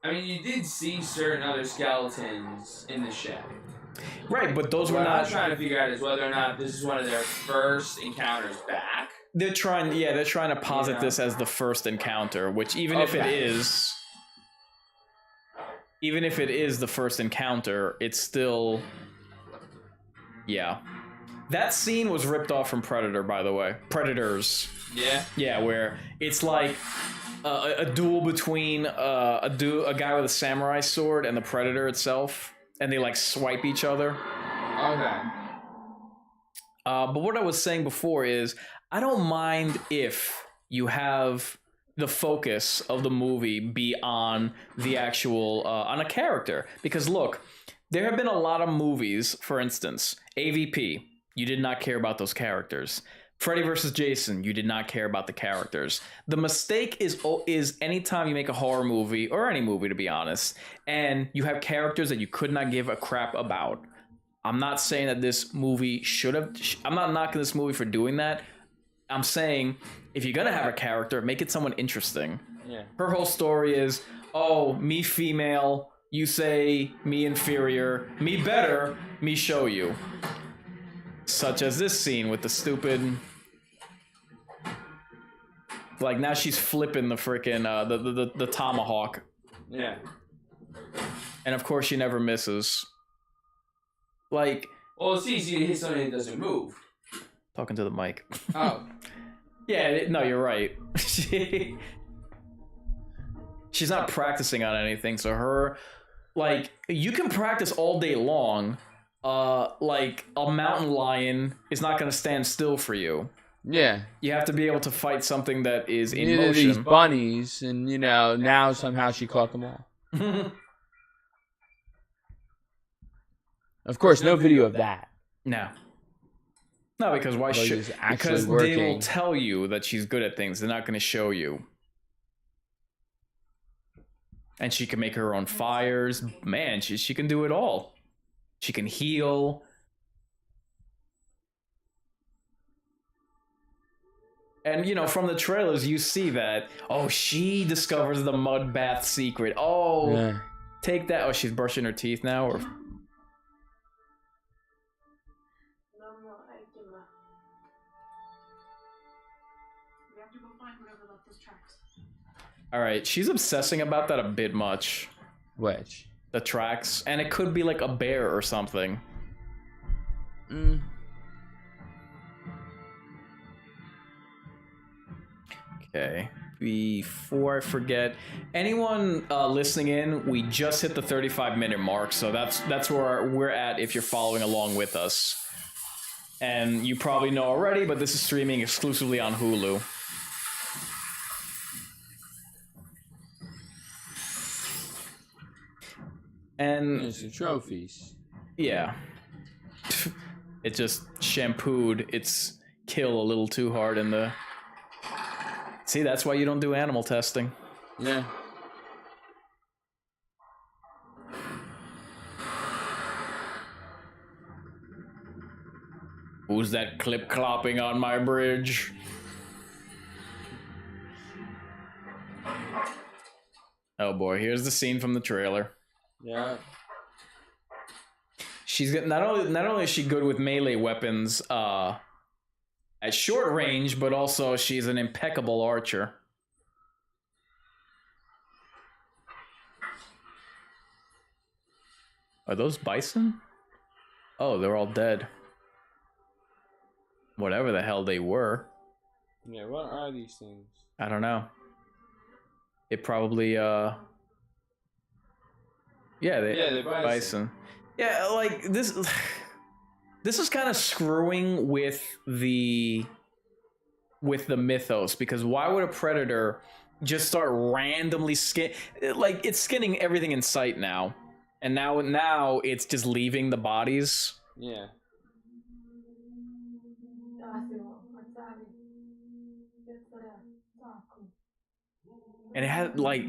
I mean, you did see certain other skeletons in the shed. Right, but those were What not I'm trying to figure out is whether or not this is one of their first encounters back. They're trying to posit this as the first encounter, which even if it is the first encounter, it's still, yeah. That scene was ripped off from Predator, by the way. Predators. Yeah. Yeah, where it's like a duel between a guy with a samurai sword and the Predator itself, and they like swipe each other. Okay. But what I was saying before is, I don't mind if you have the focus of the movie be on the actual, on a character. Because look, there have been a lot of movies, for instance, AVP, you did not care about those characters. Freddy vs. Jason, you did not care about the characters. The mistake is anytime you make a horror movie, or any movie to be honest, and you have characters that you could not give a crap about. I'm not saying that this movie should have, I'm not knocking this movie for doing that. I'm saying, if you're gonna have a character, make it someone interesting. Yeah. Her whole story is, oh, me female, you say me inferior, me better, me show you. Such as this scene with the stupid, like now she's flipping the frickin' the tomahawk. Yeah. And of course she never misses. Like, well, it's easy to hit something that doesn't move. Talking to the mic. Oh. Yeah, no, you're right. She's not practicing on anything, so her, like, you can practice all day long. Like, a mountain lion is not going to stand still for you. Yeah. You have to be able to fight something that is in Neither motion. these bunnies, and now somehow she caught them all. Of course, no video of that. No. No, because why should? Because they will tell you that she's good at things. They're not going to show you. And she can make her own fires. Man, she can do it all. She can heal. And, from the trailers, you see that. Oh, she discovers the mud bath secret. Oh, yeah. Take that. Oh, she's brushing her teeth now? Or... All right, she's obsessing about that a bit much. Which? The tracks. And it could be like a bear or something. Okay. Before I forget, anyone listening in, we just hit the 35-minute mark, so that's where we're at if you're following along with us. And you probably know already, but this is streaming exclusively on Hulu. And there's the trophies. Yeah. It just shampooed its kill a little too hard in the... See, that's why you don't do animal testing. Yeah. Who's that clip-clopping on my bridge? Oh boy, here's the scene from the trailer. Yeah. She's got not only is she good with melee weapons at short range, but also she's an impeccable archer. Are those bison? Oh, they're all dead. Whatever the hell they were. Yeah, what are these things? I don't know. It probably yeah, they're bison. Yeah, like this is kind of screwing with the with the mythos, because why would a predator just start randomly it's skinning everything in sight now, and now it's just leaving the bodies. Yeah. And it had like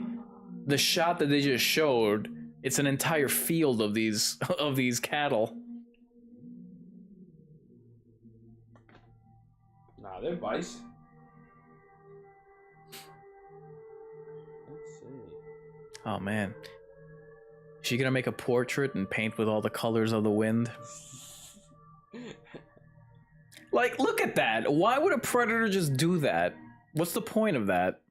the shot that they just showed, it's an entire field of these cattle. Nah, they're bison. Let's see. Oh man. Is she gonna make a portrait and paint with all the colors of the wind? Like, look at that. Why would a predator just do that? What's the point of that?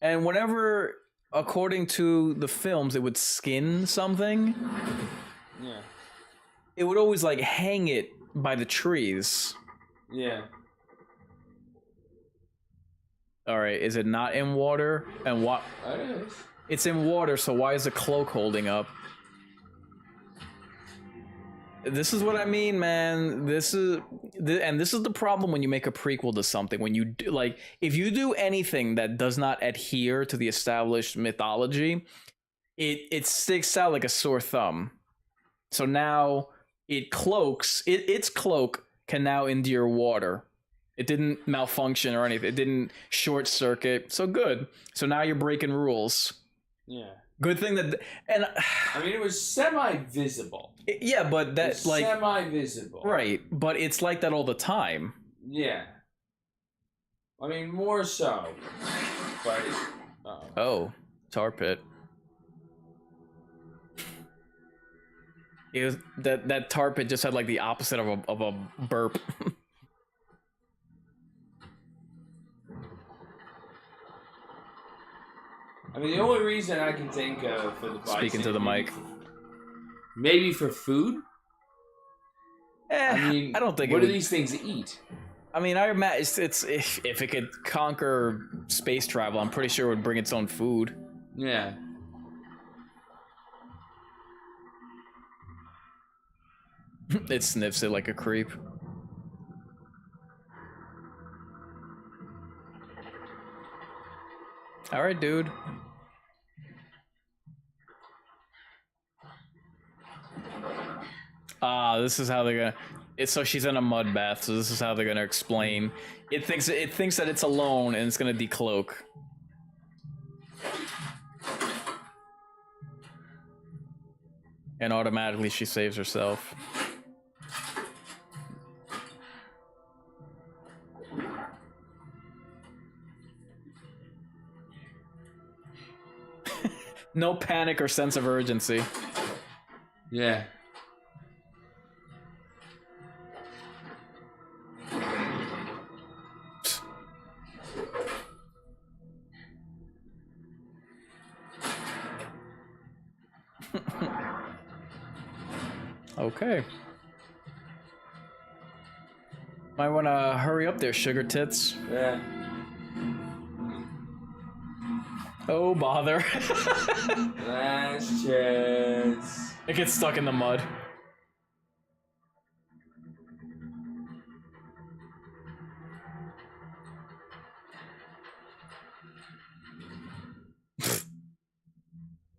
And whenever, according to the films, it would skin something, Yeah. it would always like hang it by the trees. Yeah. All right, is it not in water? And what? It is. It's in water, so why is the cloak holding up? This is what I mean, man. This is the problem when you make a prequel to something. When you do, like, if you do anything that does not adhere to the established mythology, it sticks out like a sore thumb. So now its cloak can now endure water. It didn't malfunction or anything. It didn't short circuit. So good. So now you're breaking rules. Yeah. Good thing that, and I mean, it was semi-visible. Yeah, but that like semi-visible. Right, but it's like that all the time. Yeah. I mean, more so. But Oh, tar pit. It was, that tar pit just had like the opposite of a burp. I mean, the only reason I can think of for the bison, Speaking to the mic. Maybe for food. I mean, I don't think. What it do would, these things eat? I mean, I imagine it's if it could conquer space travel, I'm pretty sure it would bring its own food. Yeah. It sniffs it like a creep. All right, dude. This is how they're gonna. So she's in a mud bath. So this is how they're gonna explain. It thinks that it's alone and it's gonna decloak. And automatically she saves herself. No panic or sense of urgency. Yeah. Okay. Might want to hurry up there, sugar tits. Yeah. Oh, bother. Last chance. It gets stuck in the mud.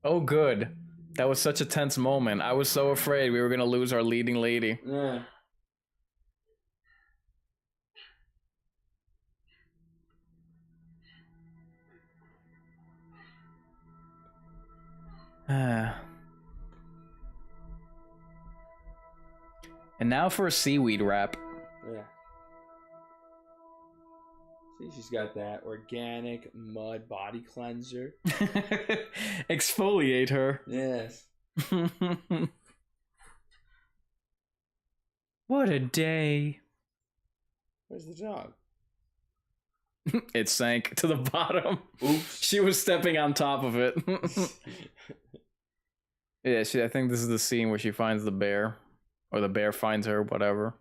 Oh, good. That was such a tense moment. I was so afraid we were going to lose our leading lady. Yeah. And now for a seaweed wrap. Yeah. See, she's got that organic mud body cleanser. Exfoliate her. Yes. What a day. Where's the dog? It sank to the bottom. Oops. She was stepping on top of it. Yeah, I think this is the scene where she finds the bear. Or the bear finds her, whatever.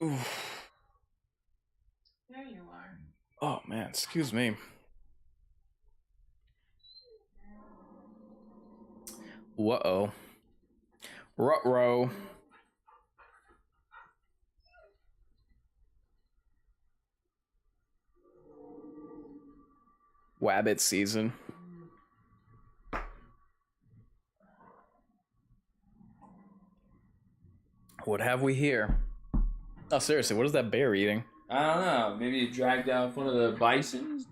Oof. There you are. Oh man, excuse me. Whoa. Ruh-roh. Wabbit season. What have we here? Oh, seriously, what is that bear eating? I don't know. Maybe it dragged out one of the bisons?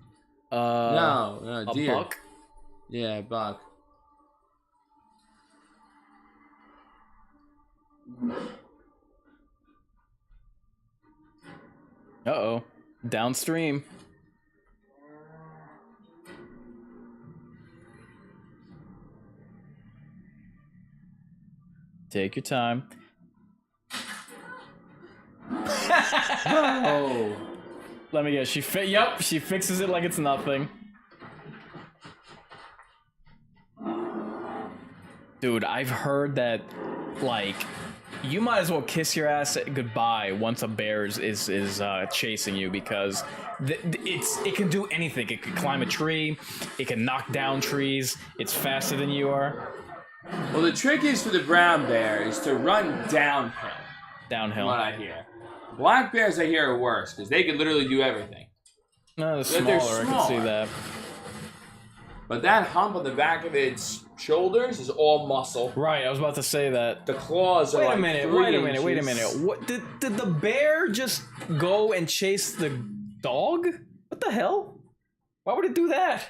No, no, a deer. buck? Yeah, buck. Uh-oh. Downstream. Take your time. Oh. Let me guess. Yep, she fixes it like it's nothing. Dude, I've heard that, like, you might as well kiss your ass goodbye once a bear is chasing you, because it can do anything. It can climb a tree. It can knock down trees. It's faster than you are. Well, the trick is for the brown bear is to run downhill. Downhill. From what I hear. Black bears, I hear, are worse because they can literally do everything. No, they're But smaller. I can see that. But that hump on the back of its shoulders is all muscle. Right, I was about to say that. The claws are Wait like a minute, 3 wait a minute, wait a inches. minute. What did the bear just go and chase the dog? What the hell? Why would it do that?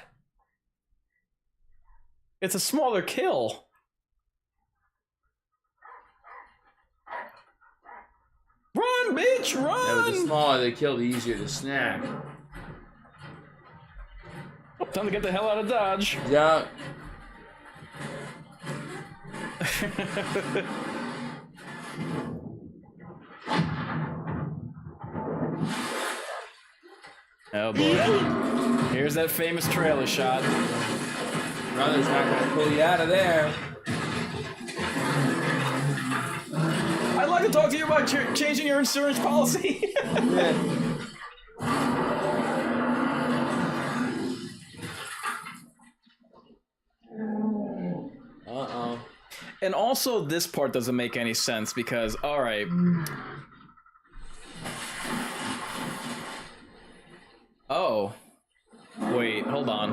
It's a smaller kill. Run, bitch, Yeah, but the run! smaller they kill, the easier to snack. Time to get the hell out of Dodge. Yeah. Oh boy. Here's that famous trailer shot. Brother's not gonna pull you out of there. I'd like to talk to you about changing your insurance policy. Uh-oh. And also, this part doesn't make any sense because, all right. Oh. Wait, hold on.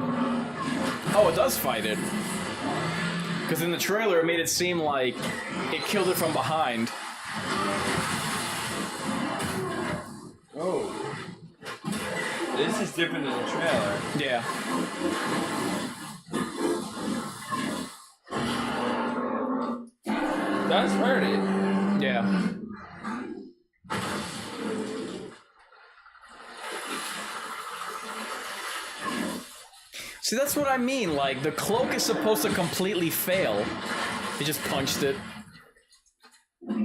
Oh, it does fight it. Because in the trailer, it made it seem like it killed it from behind. Oh. This is different than the trailer. Yeah. Does hurt it. Yeah. See, that's what I mean. Like, the cloak is supposed to completely fail. He just punched it.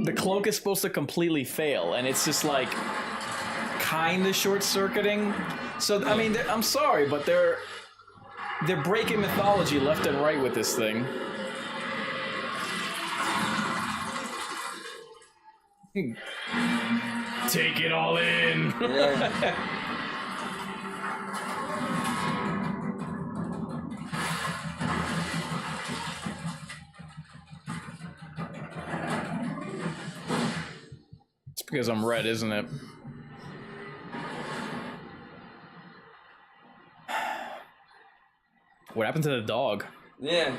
The cloak is supposed to completely fail, and it's just like kind of short-circuiting. So, I mean, I'm sorry, but they're breaking mythology left and right with this thing. Take it all in. Yeah. It's because I'm red, isn't it? What happened to the dog? Yeah.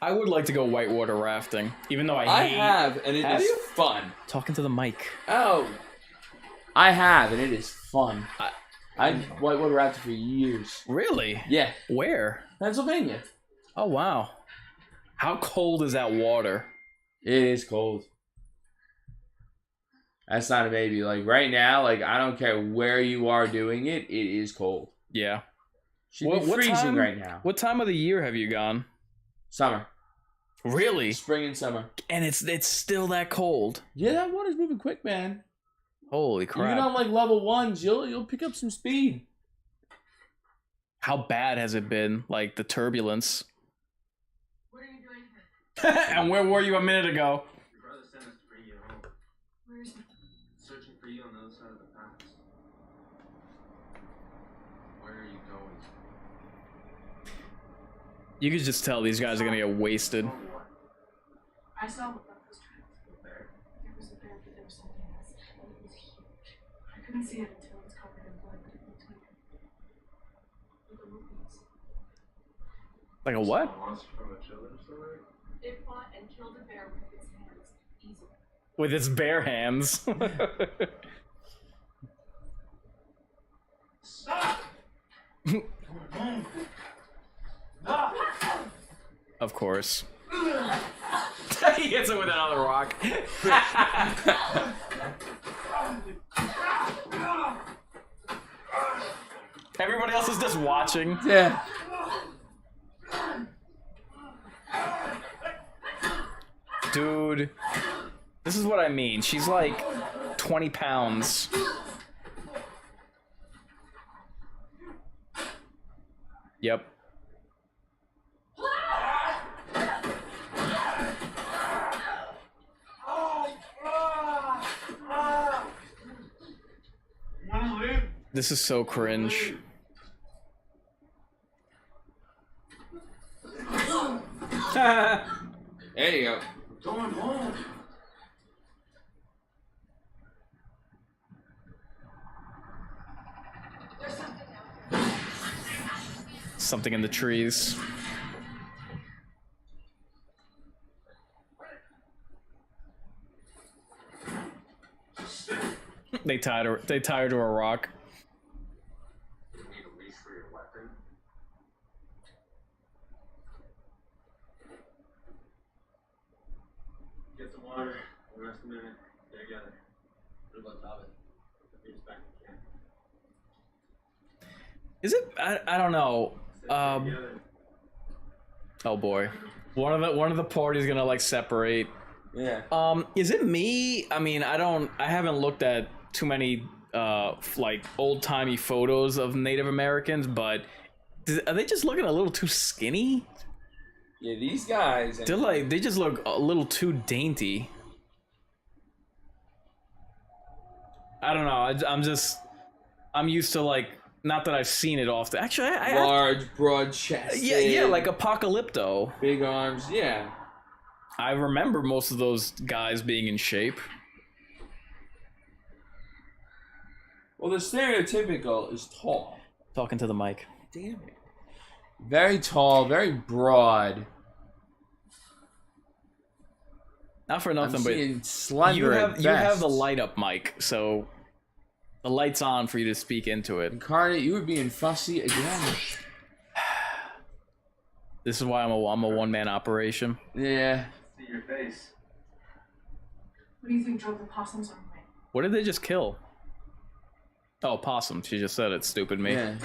I would like to go whitewater rafting, even though I hate have, and it Have is you? fun. talking to the mic. Oh. I have, and it is fun. I've whitewater rafted for years. Really? Yeah. Where? Pennsylvania. Oh, wow. How cold is that water? It is cold. That's not a baby. Like, right now, like, I don't care where you are doing it, it is cold. Yeah. Should be freezing right now. What time of the year have you gone? Summer. Really? Spring and summer. And it's still that cold. Yeah, that water's moving quick, man. Holy crap. Even on, like, level 1s, you'll pick up some speed. How bad has it been? Like, the turbulence. What are you doing here? And where were you a minute ago? Your brother sent us to bring you home. Where's you on the other side of the pass. Where are you going? You could just tell these guys are gonna get wasted. I saw what left those tracks. There was a bear, but there was something else. And it was huge. I couldn't see it until it was covered in blood, but it looked like the movements. Like a what? Monster from a children's story? It fought and killed a bear with its hands, easily. With its bare hands. Stop! Of course. He hits it with another rock. Everybody else is just watching. Yeah. Dude, this is what I mean. She's like 20 pounds. Yep. This is so cringe. There you go. Going home. Something in the trees. They tied her to a rock. You need a leash for your weapon. Get some water. Rest a minute. Get together. Good luck, David. Be respectful, Ken. Is it? I don't know. Together. Oh boy. One of the parties gonna like separate. Yeah. Is it me? I mean, I haven't looked at too many like old-timey photos of Native Americans, but are they just looking a little too skinny? Yeah, these guys. They just look a little too dainty. I don't know. I'm used to like, not that I've seen it often. Actually, I large, broad chest. yeah, like Apocalypto. Big arms. Yeah. I remember most of those guys being in shape. Well, the stereotypical is tall. Talking to the mic. Damn it. Very tall, very broad. Not for nothing, but seeing slender you at have best. the light up mic, so the light's on for you to speak into it. Inkarnate, you were being fussy again. This is why I'm a one-man operation. Yeah. See your face. What do you think drove the possums away? What did they just kill? Oh, possum. She just said it, stupid me. Yeah.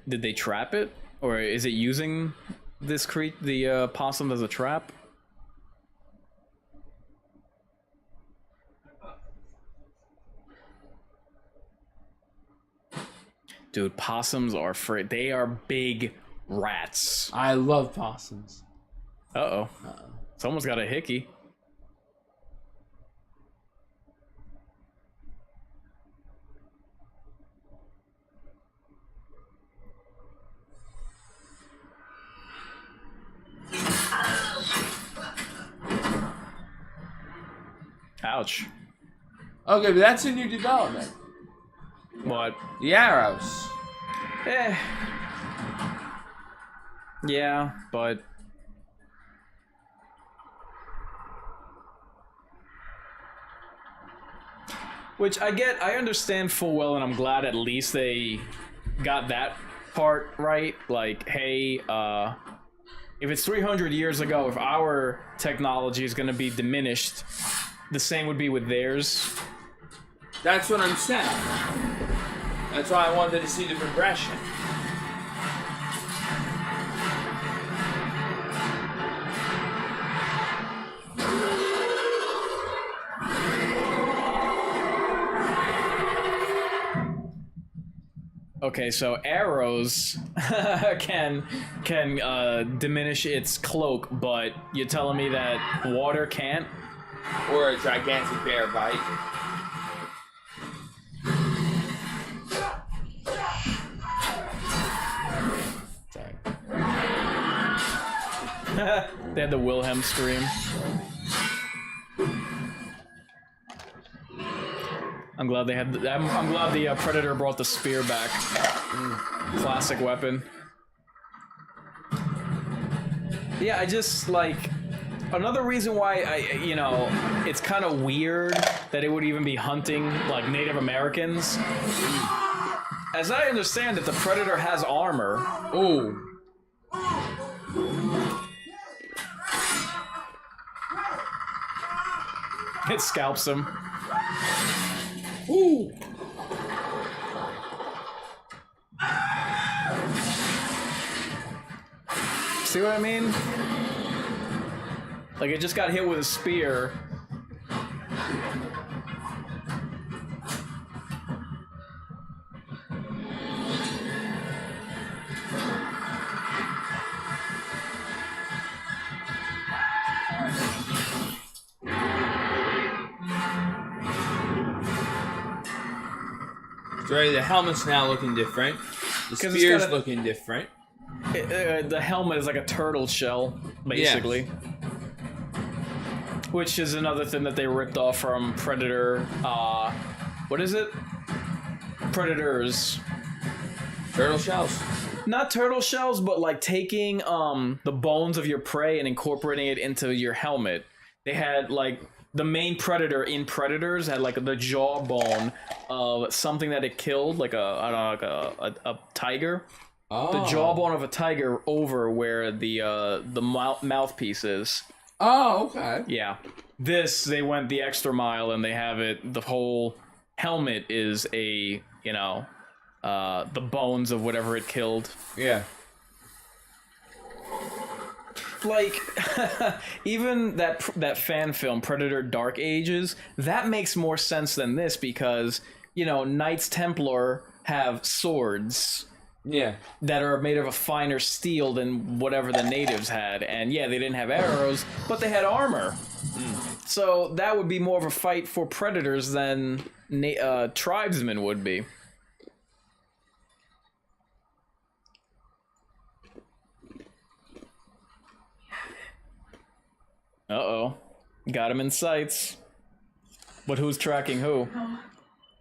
Did they trap it? Or is it using this the possum as a trap? Dude, possums are they are big rats. I love possums. Uh-oh. Someone's got a hickey. Ouch. Okay, but that's a new development. What? The arrows. Eh. Yeah, but... Which I understand full well, and I'm glad at least they got that part right. Like, hey, if it's 300 years ago, if our technology is going to be diminished, the same would be with theirs. That's what I'm saying. That's why I wanted to see the progression. Okay, so arrows can diminish its cloak, but you're telling me that water can't? Or a gigantic bear bite. Sorry. They had the Wilhelm scream. I'm glad they had. I'm glad the Predator brought the spear back. Classic weapon. Yeah, I just like. Another reason why it's kind of weird that it would even be hunting like Native Americans. As I understand it, the Predator has armor. Ooh. It scalps him. Ooh. See what I mean? Like it just got hit with a spear. So the helmet's now looking different. The spear's looking different. The helmet is like a turtle shell, basically. Yeah. Which is another thing that they ripped off from Predator. What is it? Predators. Turtle shells. Not turtle shells, but like taking the bones of your prey and incorporating it into your helmet. They had like the main predator in Predators had like the jawbone of something that it killed, like a tiger. Oh. The jawbone of a tiger over where the mouthpiece is. Oh, okay. Yeah. This, they went the extra mile and they have it, the whole helmet is the bones of whatever it killed. Yeah. Like, even that fan film, Predator Dark Ages, that makes more sense than this because, Knights Templar have swords. Yeah. That are made of a finer steel than whatever the natives had. And yeah, they didn't have arrows, but they had armor. So that would be more of a fight for predators than tribesmen would be. Uh-oh. Got him in sights. But who's tracking who? No.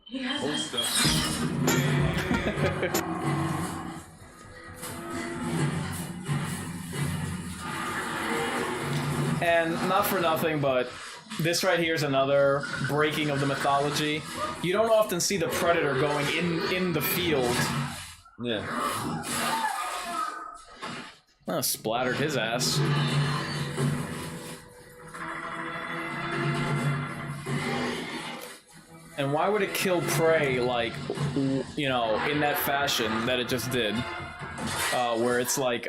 He has us. And not for nothing, but this right here is another breaking of the mythology. You don't often see the predator going in the field. Yeah. Oh, splattered his ass. And why would it kill prey, like, in that fashion that it just did? Where it's like,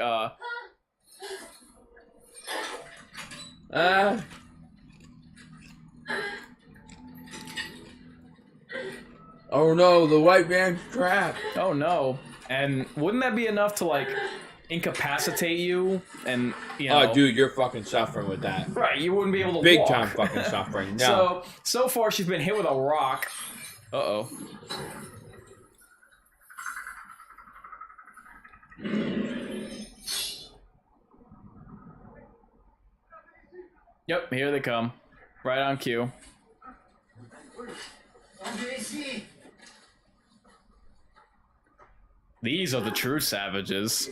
Oh no, the white man's trapped. Oh no. And wouldn't that be enough to, like, incapacitate you? And, Oh, dude, you're fucking suffering with that. Right, you wouldn't be able to Big walk. time fucking suffering. No. So far she's been hit with a rock. Uh-oh. Yep, here they come. Right on cue. These are the true savages.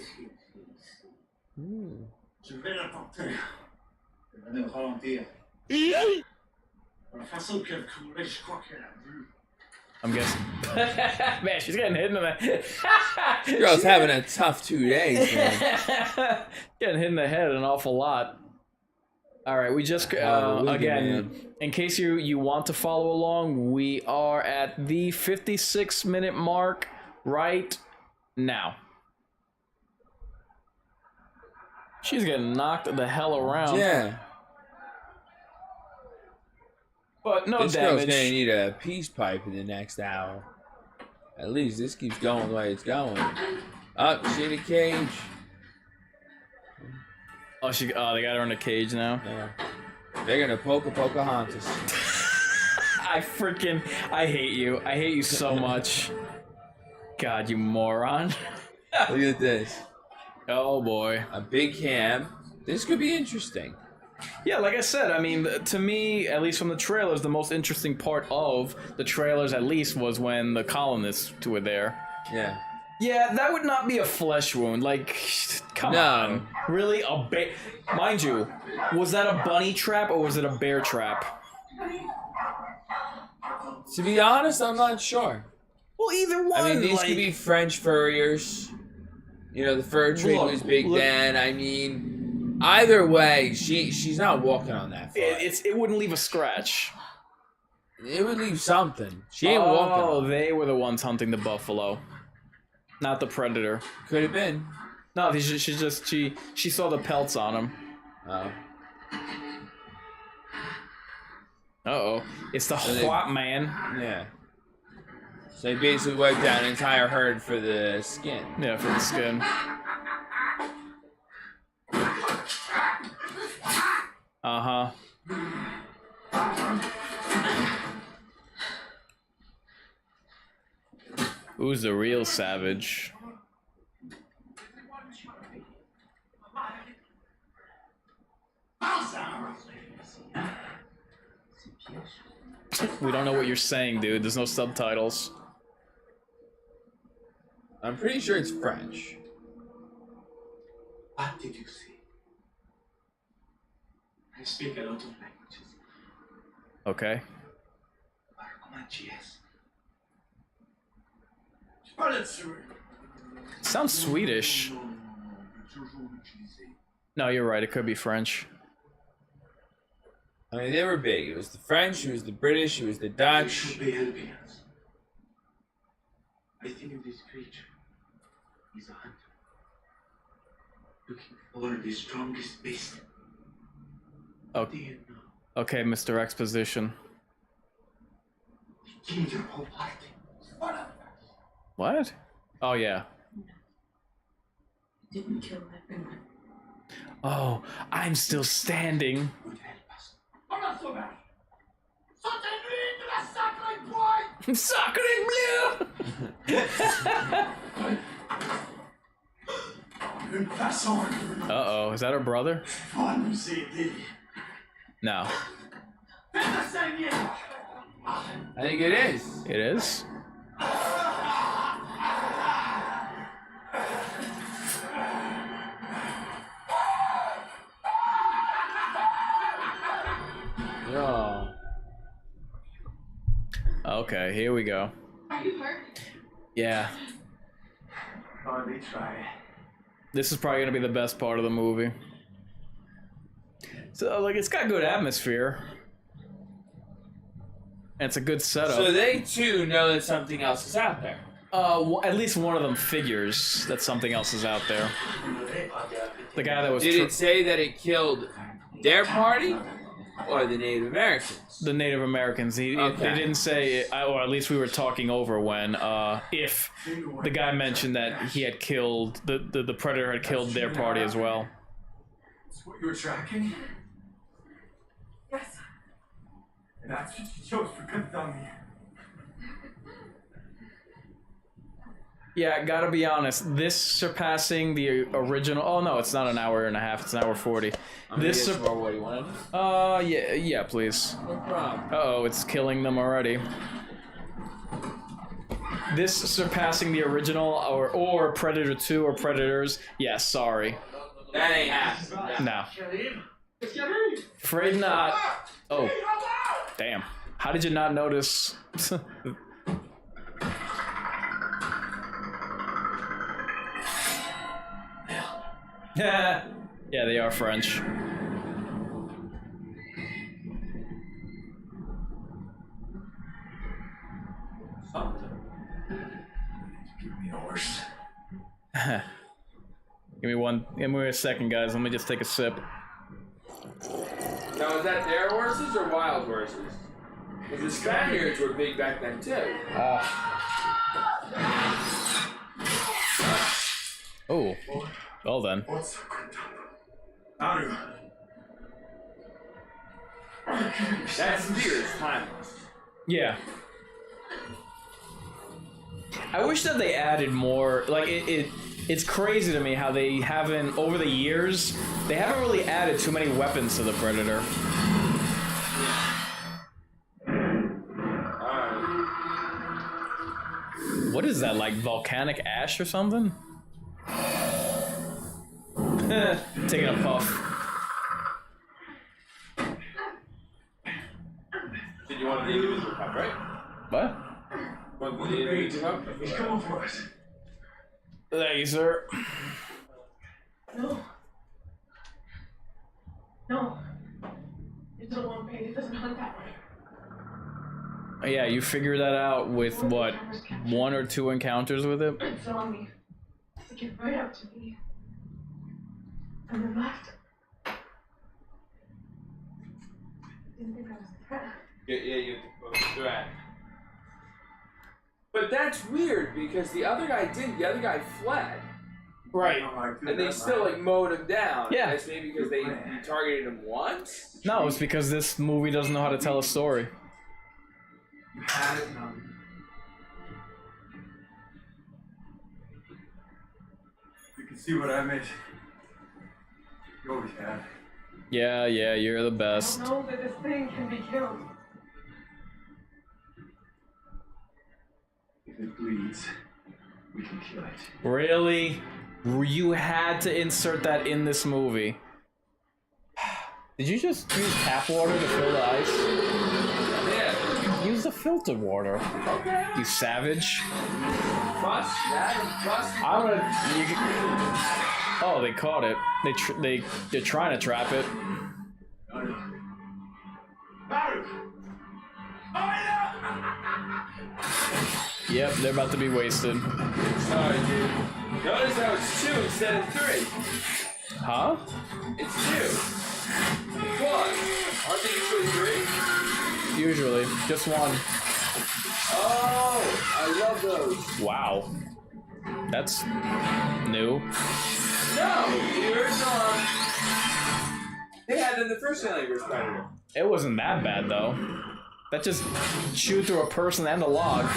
Je vais la porter. Elle va nous ralentir. La façon qu'elle courait, je crois qu'elle a vu. I'm guessing. Man, she's getting hit in the head. This girl's having a tough 2 days, man. Getting hit in the head an awful lot. All right, we just again, in case you want to follow along, we are at the 56-minute mark right now. She's getting knocked the hell around. Yeah. But no this damage. Girl's gonna need a peace pipe in the next hour. At least this keeps going the way it's going. Oh, she in a cage. Oh, they got her in a cage now. Yeah. They're gonna poke Pocahontas. I hate you. I hate you so much. God, you moron. Look at this. Oh boy. A big ham. This could be interesting. Yeah, like I said, I mean, to me, at least from the trailers, the most interesting part of the trailers, at least, was when the colonists were there. Yeah. Yeah, that would not be a flesh wound. Like, come on. Really? A bear? Mind you, was that a bunny trap or was it a bear trap? To be honest, I'm not sure. Well, either one. I mean, these could be French furriers. You know, the fur trade was big then. I mean, either way, she's not walking on that foot. It wouldn't leave a scratch. It would leave something. She ain't walking. Oh, they were the ones hunting the buffalo, not the predator. Could have been. No, she saw the pelts on him. Oh. Uh-oh. It's the Hwat man. Yeah. So they basically wiped out an entire herd for the skin. Yeah, for the skin. Uh-huh. Who's the real savage? We don't know what you're saying, dude. There's no subtitles. I'm pretty sure it's French. What did you say? I speak a lot of languages. Okay. Sounds Swedish. No, you're right. It could be French. I mean, they were big. It was the French, it was the British, it was the Dutch. I think of this creature. He's a hunter. Looking for the strongest beast. Oh, Do you know? okay, Mr. Exposition. He killed your whole party. What? Oh, yeah. He didn't kill everyone. Oh, I'm still standing. Would help us. I'm not so bad. Sacre bleu! Une façon. Uh-oh, is that her brother? Va nous aider. No. Fais-le saigner. I think it is. It is? Oh. Okay, here we go. Are you hurt? Yeah. Oh, they try. This is probably gonna be the best part of the movie. So, like, it's got good atmosphere. And it's a good setup. So they too know that something else is out there. At least one of them figures that something else is out there. The guy that was... Did it say that it killed their party or the Native Americans? The Native Americans. They didn't say, or at least we were talking over when, if the guy mentioned that he had killed, the predator had killed their party as well. That's what you were tracking? Yes. And that's what you chose for cut down me. Yeah, gotta be honest. This surpassing the original. Oh no, it's not an hour and a half. It's an hour 40. This. More what he wanted. Yeah, please. No problem. Uh-oh, it's killing them already. This surpassing the original, or Predator 2 or Predators. Yeah, sorry. That ain't happening. No. Afraid not. Oh, damn. How did you not notice? Yeah, they are French. Give me a second, guys. Let me just take a sip. Now, is that their horses or wild horses? Because the Spaniards were big back then too. Oh, well then. That spear is timeless. Yeah. I wish that they added more. Like it's crazy to me how they haven't, over the years, they haven't really added too many weapons to the Predator. What is that, like volcanic ash or something? Taking a puff. Did you want the individual cup, right? What? Want the individual cup? Come on for us. Thank you, sir. No. No. It doesn't want pain. It doesn't hunt that way. Yeah, you figured that out with what, 1 or 2 encounters with it? It saw me. It came right up to me. And then left. Didn't think I was a threat. Yeah, you threat. But that's weird because the other guy didn't. The other guy fled. Right. And they still like mowed him down. Yeah. That's maybe because they targeted him once? No, it's because this movie doesn't know how to tell a story. You had it, no. You can see what I missed. You always have. Yeah, you're the I best. don't know that this thing can be killed. If it bleeds, we can kill it. Really? You had to insert that in this movie. Did you just use tap water to fill the ice? Yeah. Use the filtered water. Okay. You savage. Bust that. Bust. I'm gonna. Oh, they caught it. They're trying to trap it. Yep, they're about to be wasted. Sorry, dude. Notice how it's 2 instead of 3. Huh? It's 2. What? Aren't they usually 3? Usually, just 1. Oh, I love those. Wow. That's new. No, the original. They had in the first Alien vs. Predator. It wasn't that bad though. That just chewed through a person and a log.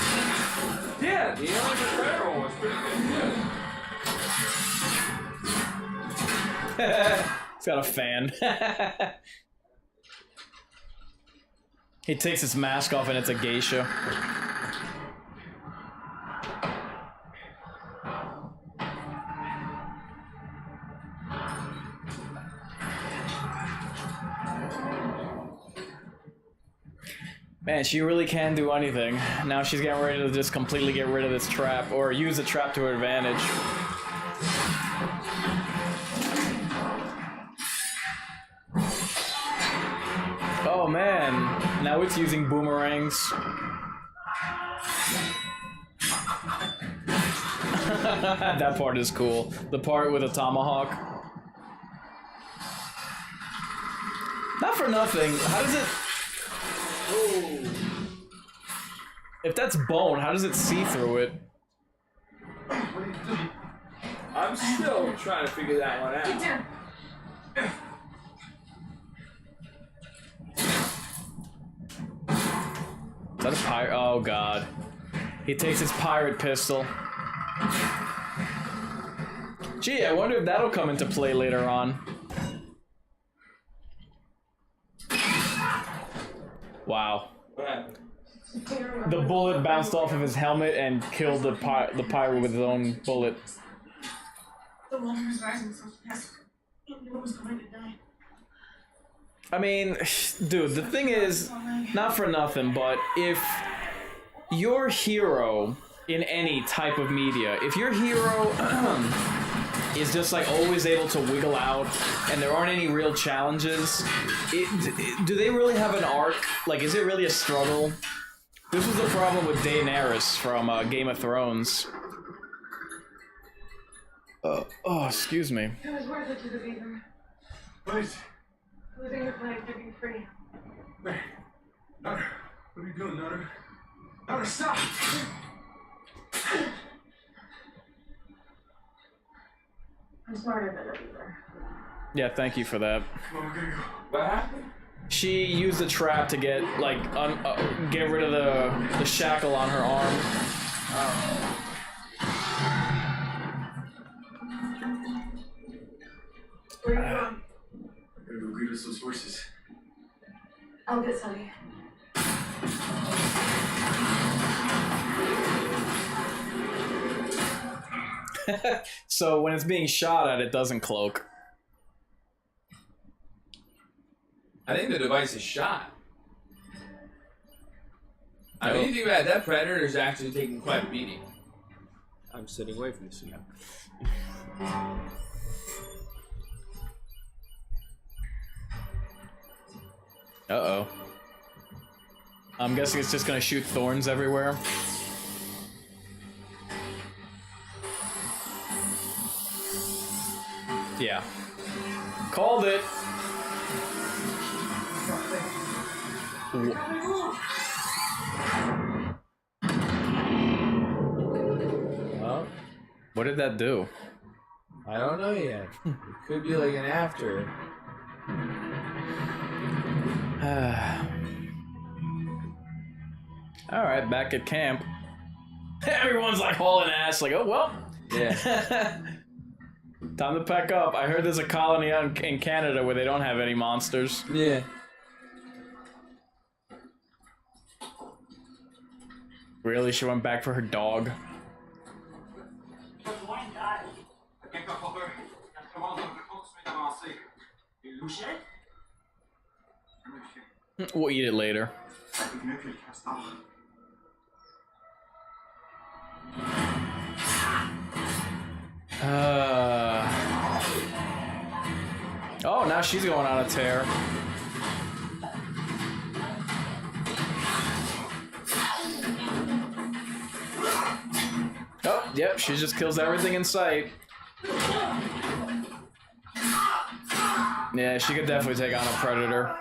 Yeah, the Alien vs. Predator one was pretty good. He's got a fan. He takes his mask off and it's a geisha. Man, she really can do anything. Now she's getting ready to just completely get rid of this trap, or use the trap to her advantage. Oh man, now it's using boomerangs. That part is cool. The part with a tomahawk. Not for nothing, how does it... Oh. If that's bone, how does it see through it? I'm still trying to figure that one out. Is that a pirate? Oh god. He takes his pirate pistol. Gee, I wonder if that'll come into play later on. Wow. The bullet bounced off of his helmet and killed the pirate with his own bullet. The water was rising so fast. I knew I was going to die. I mean, dude, the thing is, not for nothing, but if your hero in any type of media, if your hero is just like always able to wiggle out and there aren't any real challenges, do they really have an arc? Like, is it really a struggle? This was the problem with Daenerys from Game of Thrones. Oh, excuse me. It was worth it to the Beaver. Please. Losing your flag to be free. Wait. Nutter. What are you doing, Nutter? Nutter, stop! I'm smarter than a Beaver. Yeah, thank you for that. Come on, we're gonna go. What happened? She used the trap to get like get rid of the shackle on her arm. Where are you going? Gotta go greet those horses. I'll get Sonny. So when it's being shot at, it doesn't cloak. I think the device is shot. I mean, you think about it, that Predator is actually taking quite a beating. I'm sitting away from this now. Uh-oh. I'm guessing it's just gonna shoot thorns everywhere. Yeah. Called it. Well, What did that do? I don't know yet. It could be like an after. Alright, back at camp. Everyone's like hauling ass, like, oh well. Yeah. Time to pack up. I heard there's a colony out in Canada where they don't have any monsters. Yeah. Really? She went back for her dog? We'll eat it later. Oh, now she's going on a tear. Oh, yep, she just kills everything in sight. Yeah, she could definitely take on a predator.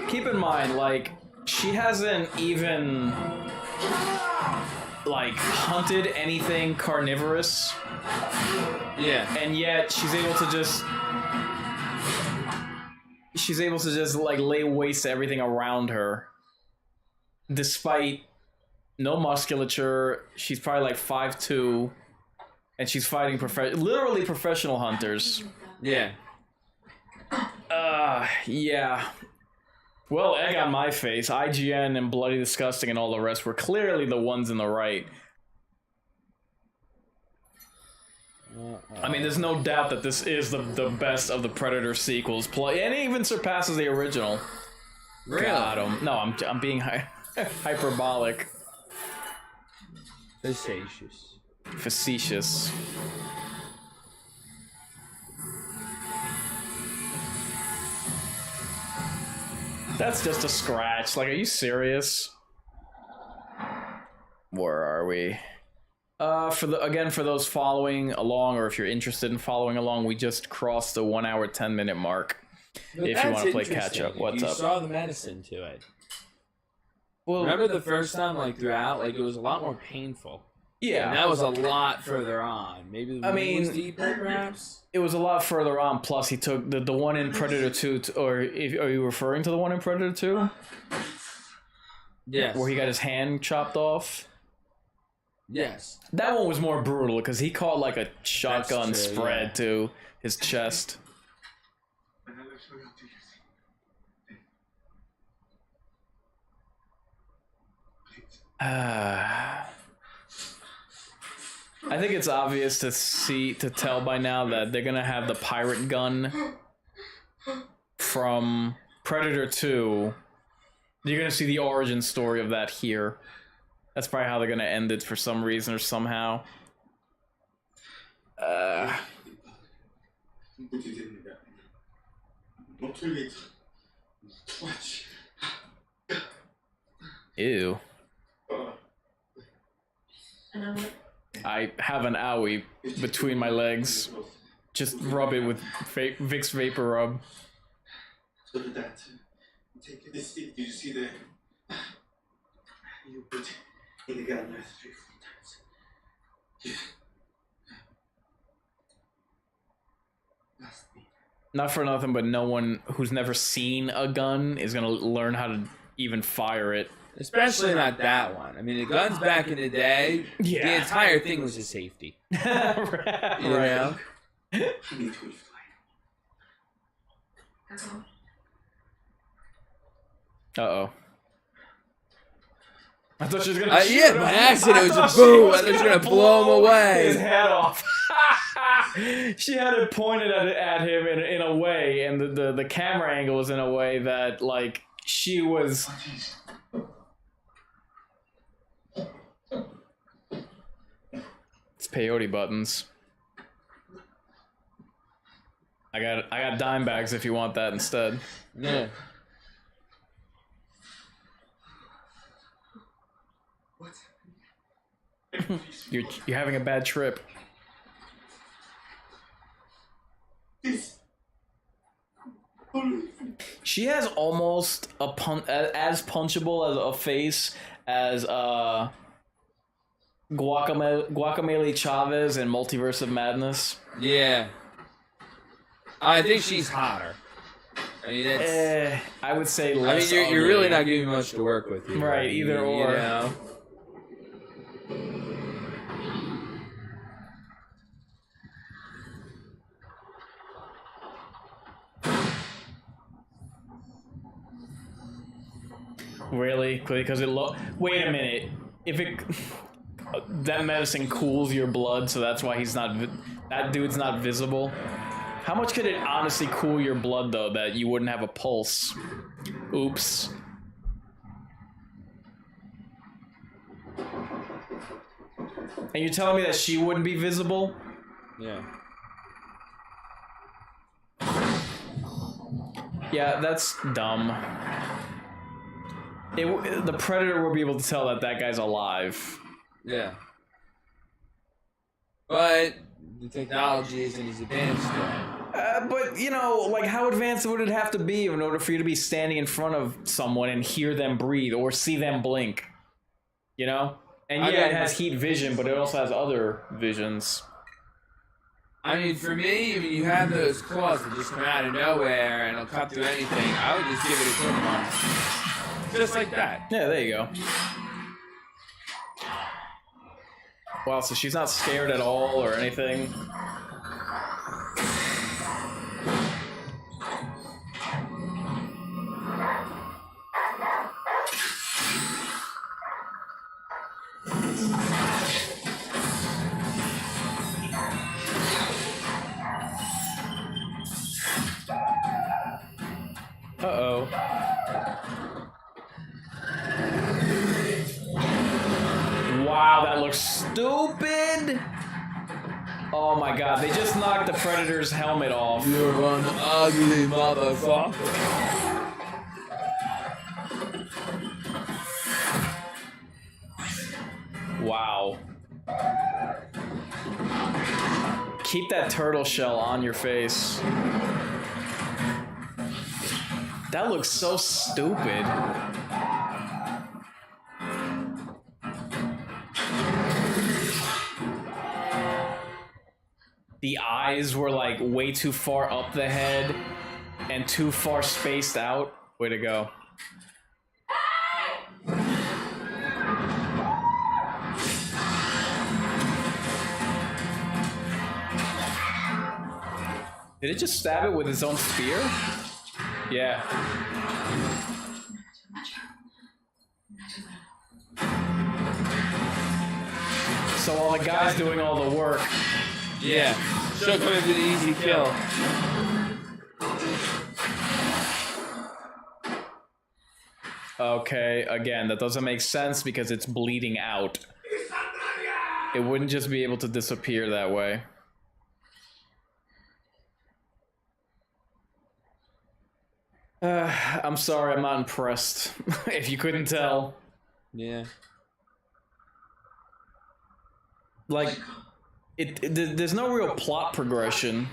Keep in mind, like, she hasn't even, like, hunted anything carnivorous. Yeah. And yet, she's able to just, like, lay waste to everything around her. Despite no musculature, she's probably like 5'2", and she's fighting literally professional hunters. Yeah. Yeah. Well, egg on my face. IGN and Bloody Disgusting and all the rest were clearly the ones in the right. I mean, there's no doubt that this is the best of the Predator sequels, and it even surpasses the original. Really? God, no, I'm being hyperbolic. Facetious. That's just a scratch. Like, are you serious? Where are we? For those following along, or if you're interested in following along, we just crossed the 1 hour 10-minute mark. But if you want to play catch up, what's you up? Saw the medicine to it. Well, remember the first time, like throughout, like it was a lot more painful. Yeah, and that was a lot further on. Maybe the was deeper, perhaps. It was a lot further on. Plus, he took the one in Predator 2, are you referring to the one in Predator 2? Yes. Where he got his hand chopped off. Yes. That one was more brutal because he caught like a shotgun spread to his chest. I think it's obvious to tell by now that they're gonna have the pirate gun from Predator 2. You're gonna see the origin story of that here. That's probably how they're gonna end it for some reason or somehow. Ew. I have an owie between my legs. Just rub it with Vicks Vapor Rub. So did that. Take this. Did you see the? You put in the gun 3-4 times. Not for nothing, but no one who's never seen a gun is gonna learn how to even fire it. Especially not that one. I mean, the guns back in the day, Yeah. the entire thing was a safety. Right. You know? I need to fly. That's all. Uh-oh. I thought she was gonna shoot Yeah, him. by accident, it was I a thought she boom. was I thought she was gonna gonna blow him away. his head off. She had it pointed at him in a way, and the camera angle was in a way that, like, she was... It's peyote buttons. I got dime bags if you want that instead. Yeah. You're having a bad trip. She has almost as punchable as a face as Guacamole Chavez in Multiverse of Madness. Yeah. I think she's hotter. I mean, that's... I would say I mean, less. you're really not giving much to work with here. Right, either or. You know? Really? Because it wait a minute. If it that medicine cools your blood, so that's why he's not. That dude's not visible. How much could it honestly cool your blood though that you wouldn't have a pulse? Oops. And you're telling me that she wouldn't be visible? Yeah. Yeah, that's dumb. The Predator will be able to tell that guy's alive. Yeah. But the technology isn't as advanced yet. But, you know, like, how advanced would it have to be in order for you to be standing in front of someone and hear them breathe or see them blink? You know? And yeah, it has heat vision, but it also has other visions. I mean, for me, I mean, you have those claws that just come out of nowhere and it'll cut through anything. I would just give it a quick one. Just like that. Yeah, there you go. Wow, so she's not scared at all or anything? Uh-oh. Wow, that looks stupid! Oh my god, they just knocked the Predator's helmet off. You're an ugly motherfucker. Wow. Keep that turtle shell on your face. That looks so stupid. The eyes were like way too far up the head and too far spaced out. Way to go. Did it just stab it with its own spear? Yeah. So while the guy's doing all the work. Yeah. She'll come into the easy kill. Okay, again, that doesn't make sense because it's bleeding out. It wouldn't just be able to disappear that way. I'm sorry, I'm not impressed. If you couldn't tell. Yeah. like there's no real plot progression.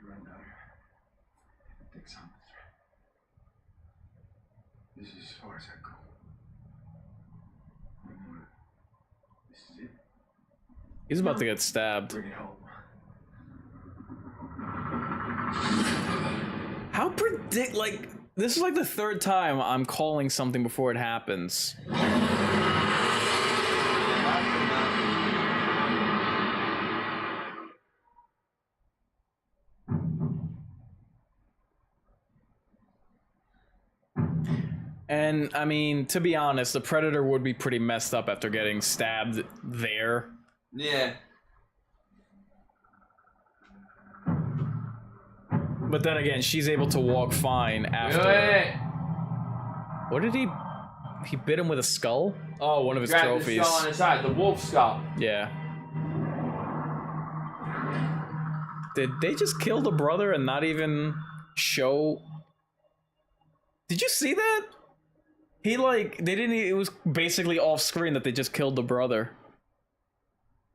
Right now, I think I'm the threat. This is as far as I go. This is it. He's about to get stabbed. Bring it home. How like this is like the third time I'm calling something before it happens. And I mean, to be honest, the Predator would be pretty messed up after getting stabbed there. Yeah. But then again, she's able to walk fine after. Wait. What did he bit him with a skull? Oh, one of his Grab trophies. the skull on his side, the wolf skull. Yeah. Did they just kill the brother and not even show? Did you see that? He like they didn't. It was basically off screen that they just killed the brother.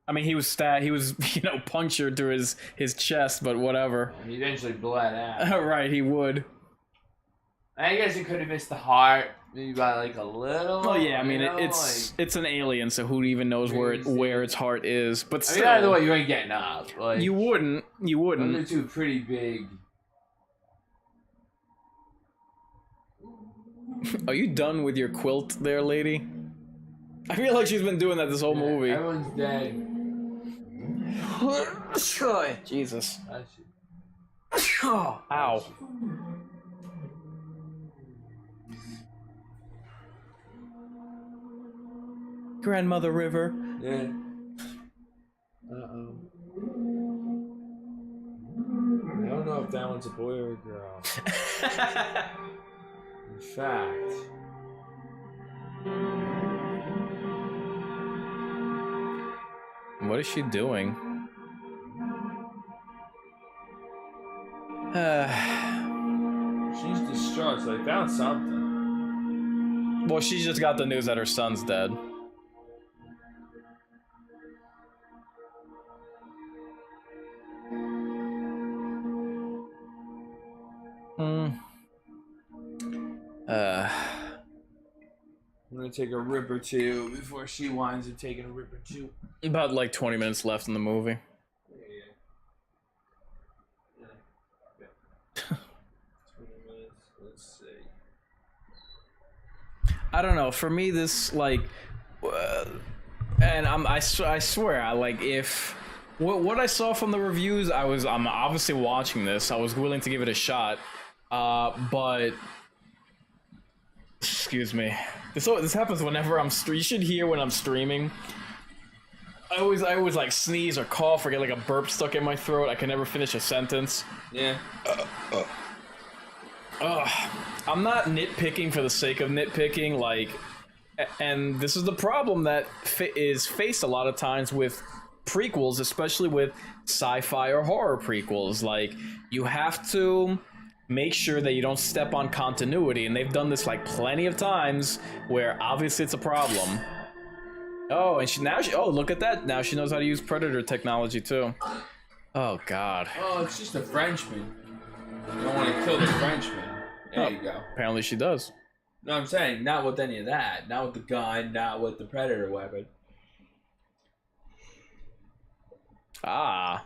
I mean, he was stabbed. He was, you know, punctured through his chest, but whatever. He eventually bled out. Right, he would. I guess he could have missed the heart, maybe by like a little. Oh yeah, I mean, you know, it's an alien, so who even knows where its heart is? But still, I mean, either way, you ain't getting up. Like, you wouldn't. those are two pretty big. Are you done with your quilt there, lady? I feel like she's been doing that this whole movie. Everyone's dead. Jesus. That's it. Ow. Grandmother River. Yeah. Uh-oh. I don't know if that one's a boy or a girl. In fact. What is she doing? She's distraught, so I found something. Well, she just got the news that her son's dead. I'm gonna take a rip or two before she winds up taking a rip or two. About like 20 minutes left in the movie. Yeah. 20 minutes. Let's see. I don't know. For me, this like, and I swear, I like if what I saw from the reviews, I'm obviously watching this. I was willing to give it a shot, but excuse me. This happens whenever you should hear when I'm streaming. I always like sneeze or cough or get like a burp stuck in my throat. I can never finish a sentence. Yeah. I'm not nitpicking for the sake of nitpicking, like, and this is the problem that is faced a lot of times with prequels, especially with sci-fi or horror prequels. Like, you have to make sure that you don't step on continuity, and they've done this like plenty of times where obviously it's a problem. Oh, and oh, look at that, now she knows how to use Predator technology too. Oh god. Oh, it's just a Frenchman. You don't want to kill the Frenchman. There you go. Apparently she does. No, I'm saying not with any of that. Not with the gun, not with the Predator weapon. Ah.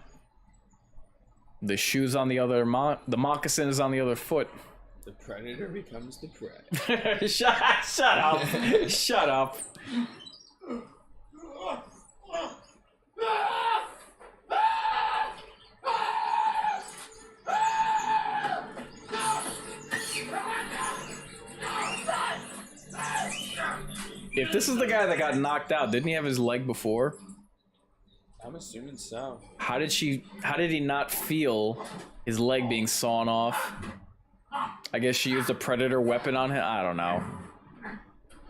The shoes on the other the moccasin is on the other foot. The Predator becomes the prey. Shut up. Shut up. If this is the guy that got knocked out, didn't he have his leg before? I'm assuming so. How did he not feel his leg being sawn off? I guess she used a Predator weapon on him? I don't know.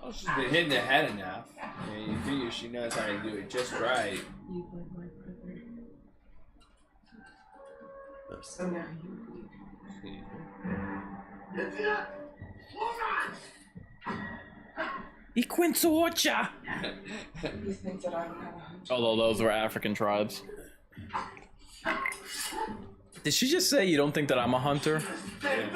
Oh, she's been hitting the head enough. I mean, you figure she knows how to do it just right. You were my brother. So now you bleed. Y Quinzocha! You think that I don't have a hunch? Although those were African tribes. Did she just say you don't think that I'm a hunter? I'm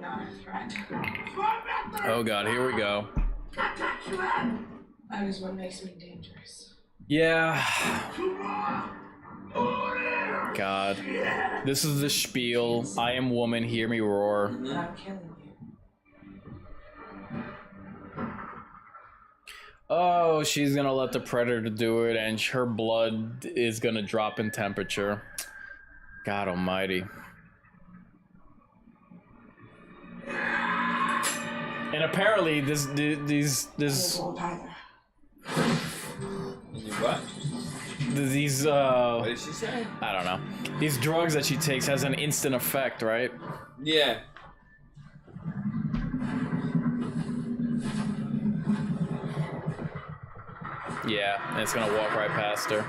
not a threat. Oh god, here we go. That is what makes me dangerous. Yeah. God. This is the spiel. I am woman, hear me roar. But I'm killing you. Oh, she's gonna let the predator do it, and her blood is gonna drop in temperature. God almighty. And apparently, this. What? These What did she say? I don't know. These drugs that she takes has an instant effect, right? Yeah. Yeah, and it's gonna walk right past her.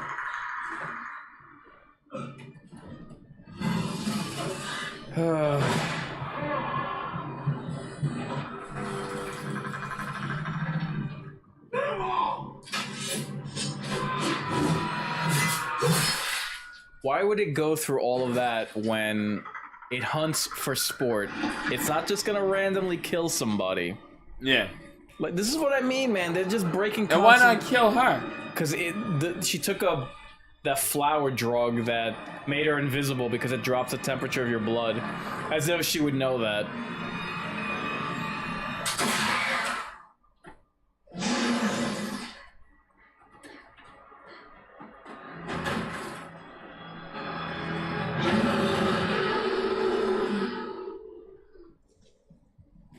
Why would it go through all of that when it hunts for sport? It's not just gonna randomly kill somebody. Yeah. Like, this is what I mean, man. They're just breaking. And why not kill her? Because she took that flower drug that made her invisible because it drops the temperature of your blood. As if she would know that.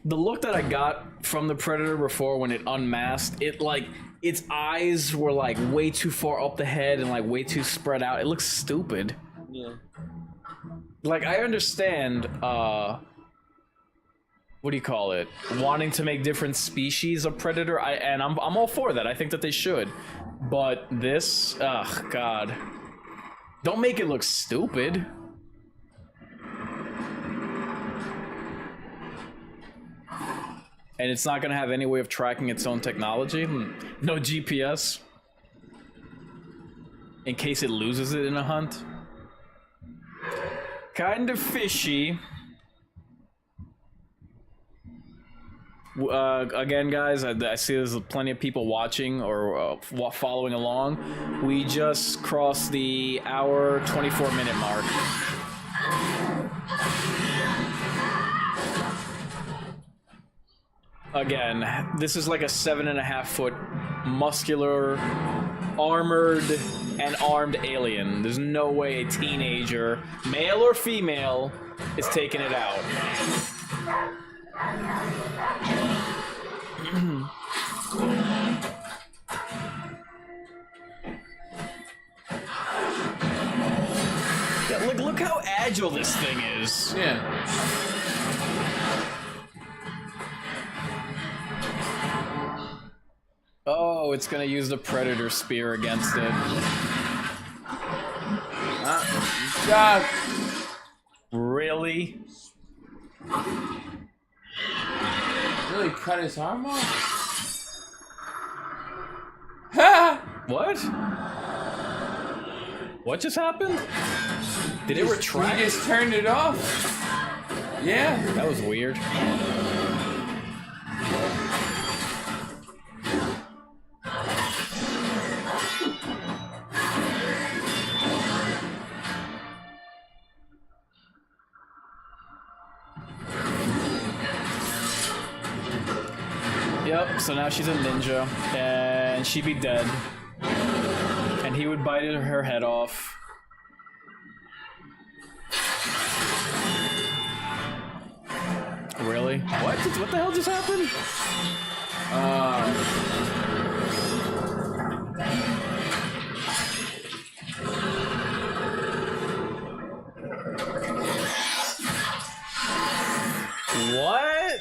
The look that I got from the predator before when it unmasked, its eyes were like way too far up the head and like way too spread out. It looks stupid. Yeah. Like, I understand, what do you call it? Wanting to make different species of predator, and I'm all for that. I think that they should. But this, ugh, God. Don't make it look stupid. And it's not gonna have any way of tracking its own technology? No GPS? In case it loses it in a hunt? Kind of fishy. Again, guys, I see there's plenty of people watching or following along. We just crossed the hour 24-minute mark. Again, this is like a 7.5-foot muscular, armored, and armed alien. There's no way a teenager, male or female, is taking it out. Yeah, look how agile this thing is. Yeah. Oh, it's gonna use the predator spear against it. God. Really? Really cut his arm off? Ha! What? What just happened? Did it retract? He just turned it off. Yeah. That was weird. Yep, so now she's a ninja, and she'd be dead. And he would bite her head off. Really? What? What the hell just happened? What?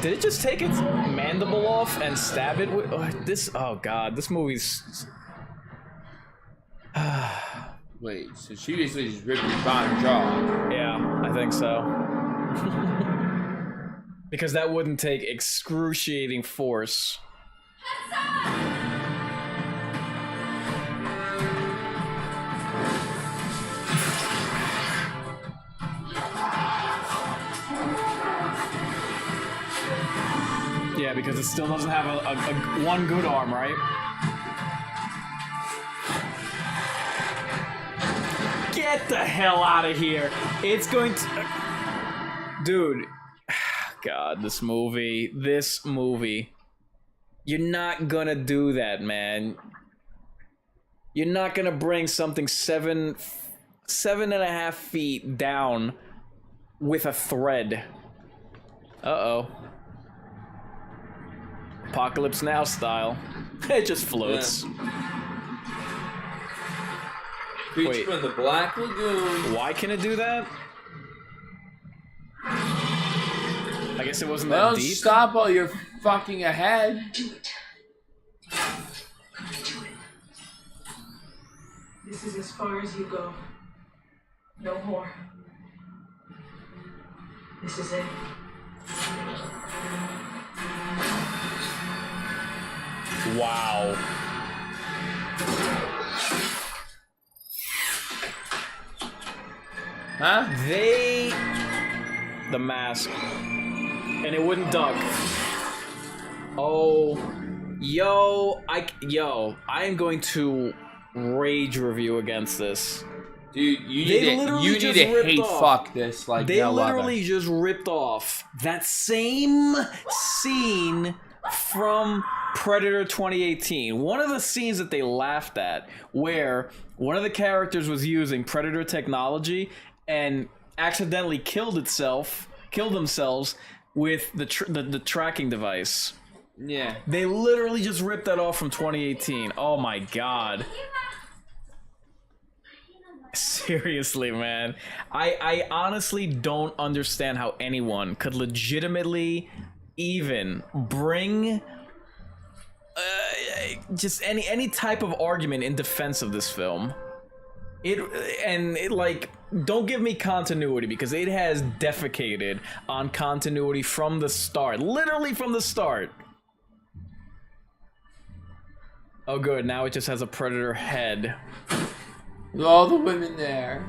Did it just take its mandible off and stab it with oh god, this movie's Wait, so she basically just ripped his bottom jaw. Yeah, I think so. Because that wouldn't take excruciating force. Yeah, because it still doesn't have a one good arm, right? Get the hell out of here. It's going to... Dude. God, this movie. You're not gonna do that, man. You're not gonna bring something 7.5 feet down with a thread. Uh-oh. Apocalypse Now style. It just floats. Yeah. Creature Wait. from the Black Lagoon. Why can it do that? I guess it wasn't that Don't deep. stop while you're fucking ahead. Do it. Do it. This is as far as you go. No more. This is it. Wow. Huh? The mask. And it wouldn't duck. Oh. I am going to rage review against this. Dude, you They need literally to just ripped hate off. fuck this like They no literally other. just ripped off that same scene from Predator 2018. One of the scenes that they laughed at, where one of the characters was using Predator technology and accidentally killed themselves with the tracking device. Yeah. They literally just ripped that off from 2018. Oh my god. Seriously, man. I honestly don't understand how anyone could legitimately even bring just any type of argument in defense of this film. It like, don't give me continuity, because it has defecated on continuity from the start. Literally from the start. Oh good, now it just has a Predator head. With all the women there.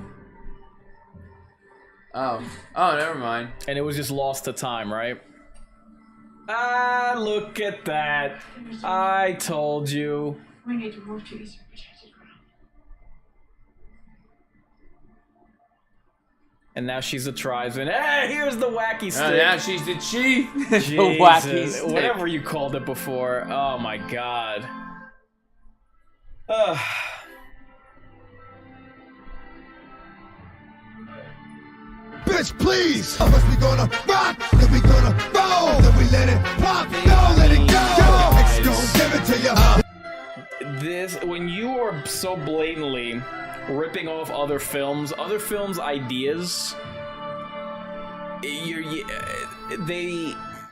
Oh, never mind. And it was just lost to time, right? Ah, look at that. I told you. We need to move to eastern protected ground. And now she's a tribesman. Hey, here's the wacky stick. Oh, now she's the chief. Jesus, The wacky stick. whatever you called it before. Oh my god. Ugh. Bitch, please! First we gonna rock, then we gonna roll, then we let it pop, don't let it go! X gon' give it to you. This, when you are so blatantly ripping off other films' ideas,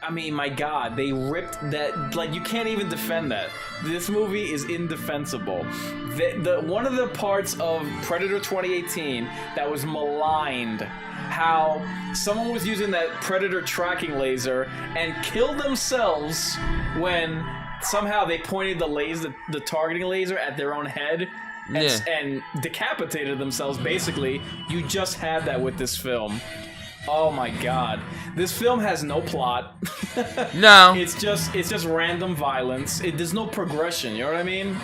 I mean, my god, they ripped that, like, you can't even defend that. This movie is indefensible. One of the parts of Predator 2018 that was maligned, how someone was using that Predator tracking laser and killed themselves when somehow they pointed the targeting laser at their own head and decapitated themselves, basically. You just had that with this film. Oh my god. This film has no plot. No. It's just random violence. There's no progression, you know what I mean?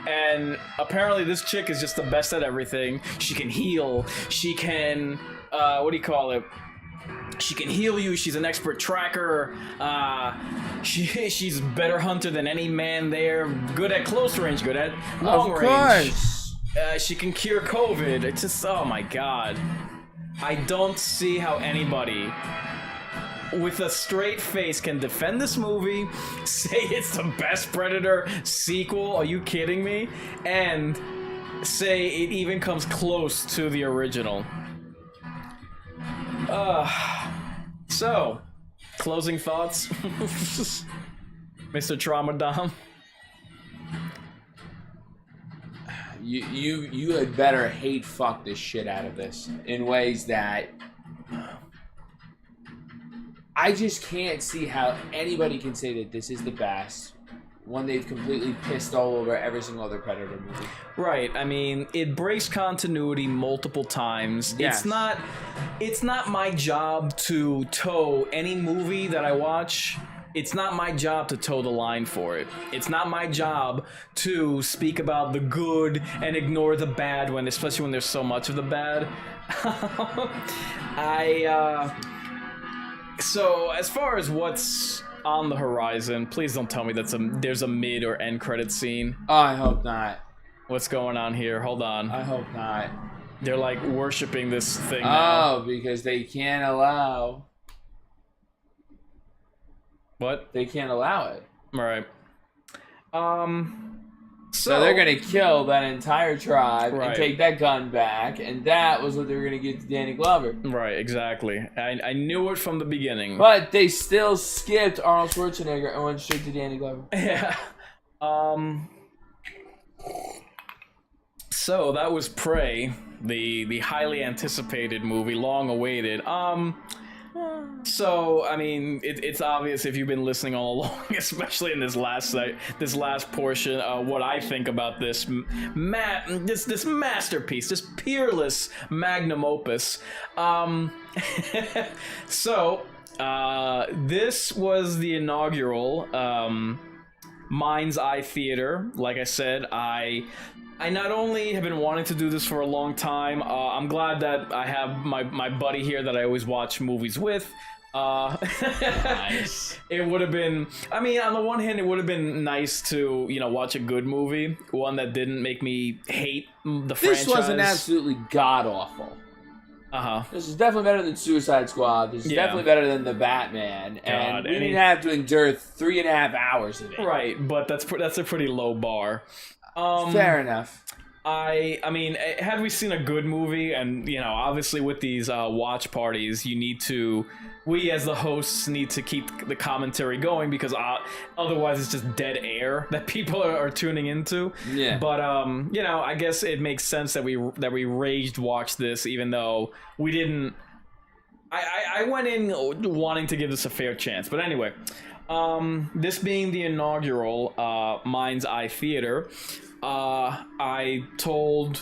And apparently this chick is just the best at everything. She can heal. She can, what do you call it? She can heal you. She's an expert tracker. She's a better hunter than any man there. Good at close range, good at long range. She can cure COVID. It's just, oh my god. I don't see how anybody with a straight face can defend this movie, say it's the best Predator sequel, are you kidding me? And say it even comes close to the original. So, closing thoughts? Mr. Tramadom? You had better hate fuck this shit out of this in ways that I just can't see how anybody can say that this is the best when they've completely pissed all over every single other Predator movie. Right. I mean, it breaks continuity multiple times. Yes. It's not my job to toe any movie that I watch. It's not my job to toe the line for it. It's not my job to speak about the good and ignore the bad especially when there's so much of the bad. So as far as what's on the horizon, please don't tell me there's a mid or end credit scene. Oh, I hope not. What's going on here? Hold on. I hope not. They're like worshiping this thing now. Oh, because they can't allow. What? They can't allow it. Right. So they're gonna kill that entire tribe Right. and take that gun back, and that was what they were gonna give to Danny Glover. Right, exactly. I knew it from the beginning. But they still skipped Arnold Schwarzenegger and went straight to Danny Glover. Yeah. So that was Prey, the highly anticipated movie, long awaited. So I mean, it's obvious if you've been listening all along, especially in this last portion, what I think about this masterpiece, this peerless magnum opus. So this was the inaugural Mind's Eye Theater. Like I said, I not only have been wanting to do this for a long time, I'm glad that I have my buddy here that I always watch movies with. Nice. It would have been, I mean, on the one hand, it would have been nice to, watch a good movie, one that didn't make me hate the franchise. This wasn't absolutely god-awful. Uh-huh. This is definitely better than Suicide Squad. This is definitely better than The Batman. And we didn't have to endure 3.5 hours of it. Right, but that's a pretty low bar. Fair enough. I mean, had we seen a good movie, and obviously with these watch parties, we as the hosts need to keep the commentary going because otherwise it's just dead air that people are tuning into. Yeah. But I guess it makes sense that we rage watched this, even though we didn't. I went in wanting to give this a fair chance, but anyway. This being the inaugural Mind's Eye Theater, I told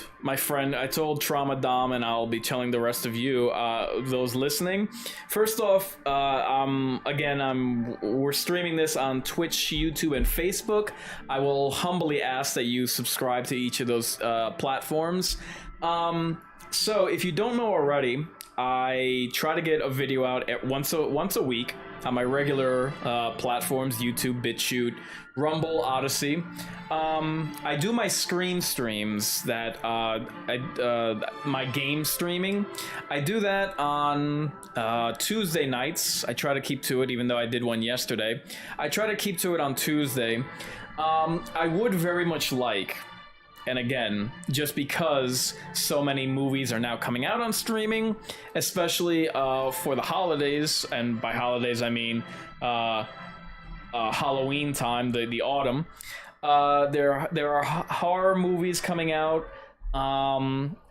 Trauma Dom, and I'll be telling the rest of you, those listening. First off, we're streaming this on Twitch, YouTube, and Facebook. I will humbly ask that you subscribe to each of those platforms. So if you don't know already, I try to get a video out once a week on my regular platforms: YouTube, BitChute, Rumble, Odyssey. I do my screen streams that my game streaming. I do that on Tuesday nights. I try to keep to it, even though I did one yesterday. I try to keep to it on Tuesday. I would very much like, and again, just because so many movies are now coming out on streaming, especially for the holidays, and by holidays I mean Halloween time, the autumn. There are horror movies coming out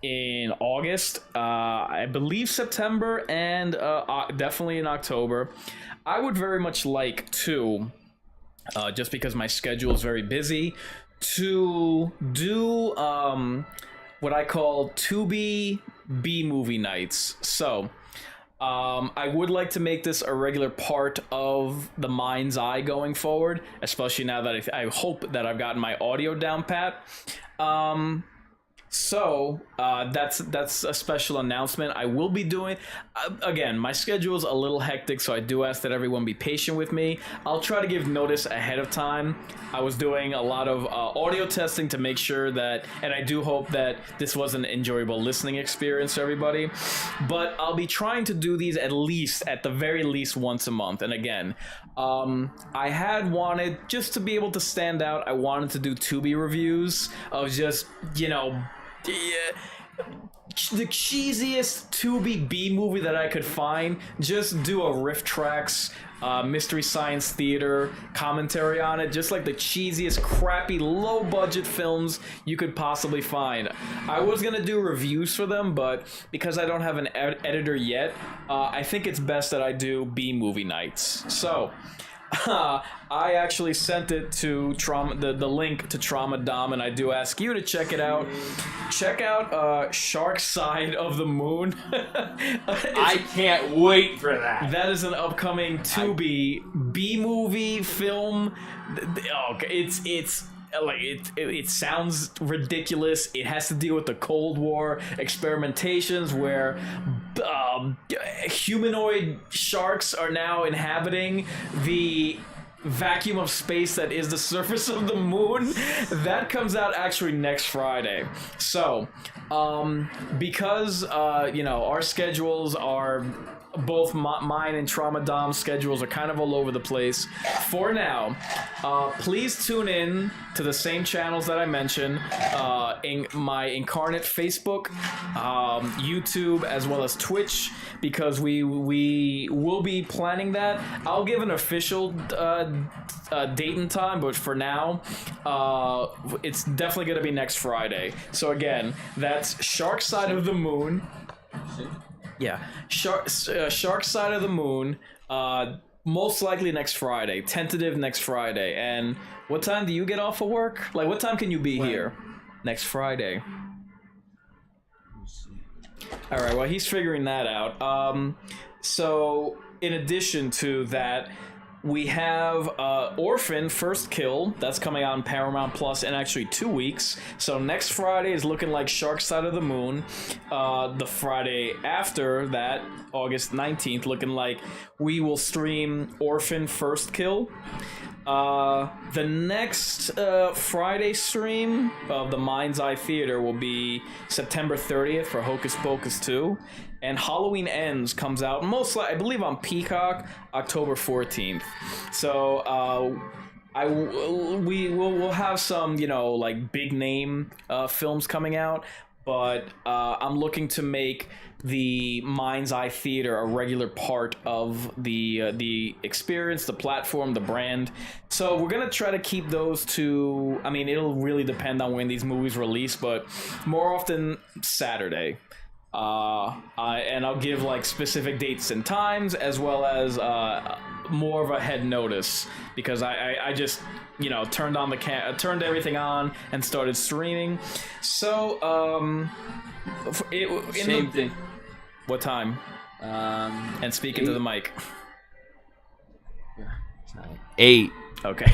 in August, I believe September, and definitely in October. I would very much like to, just because my schedule is very busy, to do what I call Tubi B-movie nights. So I would like to make this a regular part of the Mind's Eye going forward, especially now that I hope that I've gotten my audio down pat. So that's a special announcement. I will be doing, again, my schedule is a little hectic, so I do ask that everyone be patient with me. I'll try to give notice ahead of time. I was doing a lot of audio testing to make sure that, and I do hope that this was an enjoyable listening experience for everybody. But I'll be trying to do these at the very least once a month. And again, I had wanted, just to be able to stand out, I wanted to do Tubi reviews of just, the cheesiest Tubi B movie that I could find. Just do a Riff Tracks Mystery Science Theater commentary on it. Just like the cheesiest, crappy, low-budget films you could possibly find. I was gonna do reviews for them, but because I don't have an editor yet, I think it's best that I do B movie nights. So I actually sent it to the link to Trauma Dom, and I do ask you to check it out. Check out Shark Side of the Moon. I can't wait for that. That is an upcoming Tubi B movie film. Okay, it sounds ridiculous. It has to deal with the Cold War experimentations where humanoid sharks are now inhabiting the vacuum of space that is the surface of the moon. That comes out actually next Friday. So, because our schedules are both mine and Trauma Dom's schedules are kind of all over the place. For now, please tune in to the same channels that I mentioned, in my Inkarnate Facebook, YouTube, as well as Twitch, because we will be planning that. I'll give an official date and time, but for now, it's definitely going to be next Friday. So again, that's Shark Side of the Moon. Yeah, Shark Side of the Moon, most likely next Friday, tentative next Friday. And what time do you get off of work? Like, what time can you be here next Friday? Alright, well, he's figuring that out. So, in addition to that, we have Orphan First Kill. That's coming out on Paramount Plus in actually 2 weeks. So next Friday is looking like Shark Side of the Moon. The Friday after that, August 19th, looking like we will stream Orphan First Kill. The next Friday stream of the Mind's Eye Theater will be September 30th for Hocus Pocus 2. And Halloween Ends comes out most likely, I believe, on Peacock, October 14th. So we'll have some, like big name films coming out, but I'm looking to make the Mind's Eye Theater a regular part of the experience, the platform, the brand. So we're gonna try to keep those to, I mean, it'll really depend on when these movies release, but more often Saturday. And I'll give like specific dates and times, as well as more of a head notice, because I just turned on turned everything on and started streaming. So Same thing. What time? And speak into the mic. 8. Okay.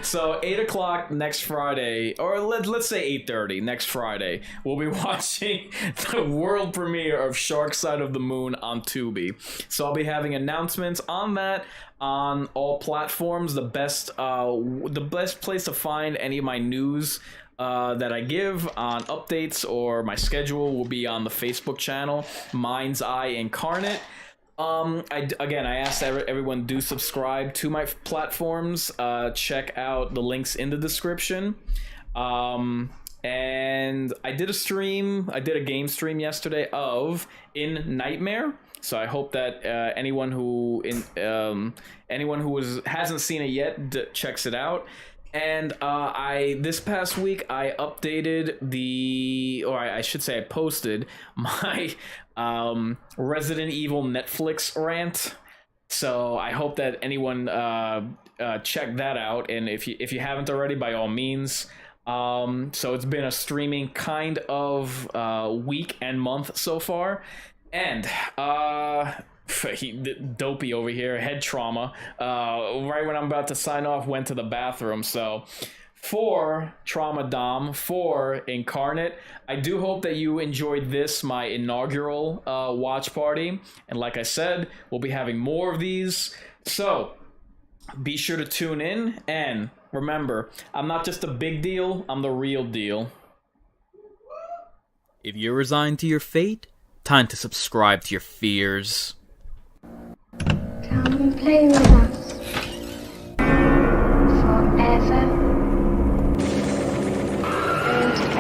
So 8 o'clock next Friday, or let's say 8:30 next Friday, we'll be watching the world premiere of Shark Side of the Moon on Tubi. So I'll be having announcements on that on all platforms. The best place to find any of my news that I give on updates or my schedule will be on the Facebook channel, Mind's Eye Inkarnate. I asked everyone do subscribe to my platforms. Check out the links in the description. And I did a game stream yesterday of In Nightmare. So I hope that anyone who hasn't seen it yet checks it out. And this past week I updated I posted my Resident Evil Netflix rant. So I hope that anyone check that out, and if you haven't already, by all means. So it's been a streaming kind of week and month so far, and Dopey over here, head trauma, right when I'm about to sign off, went to the bathroom. So for Trauma Dom, for Inkarnate, I do hope that you enjoyed this, my inaugural watch party. And like I said, we'll be having more of these. So be sure to tune in. And remember, I'm not just a big deal, I'm the real deal. If you're resigned to your fate, time to subscribe to your fears. Come and play with us forever.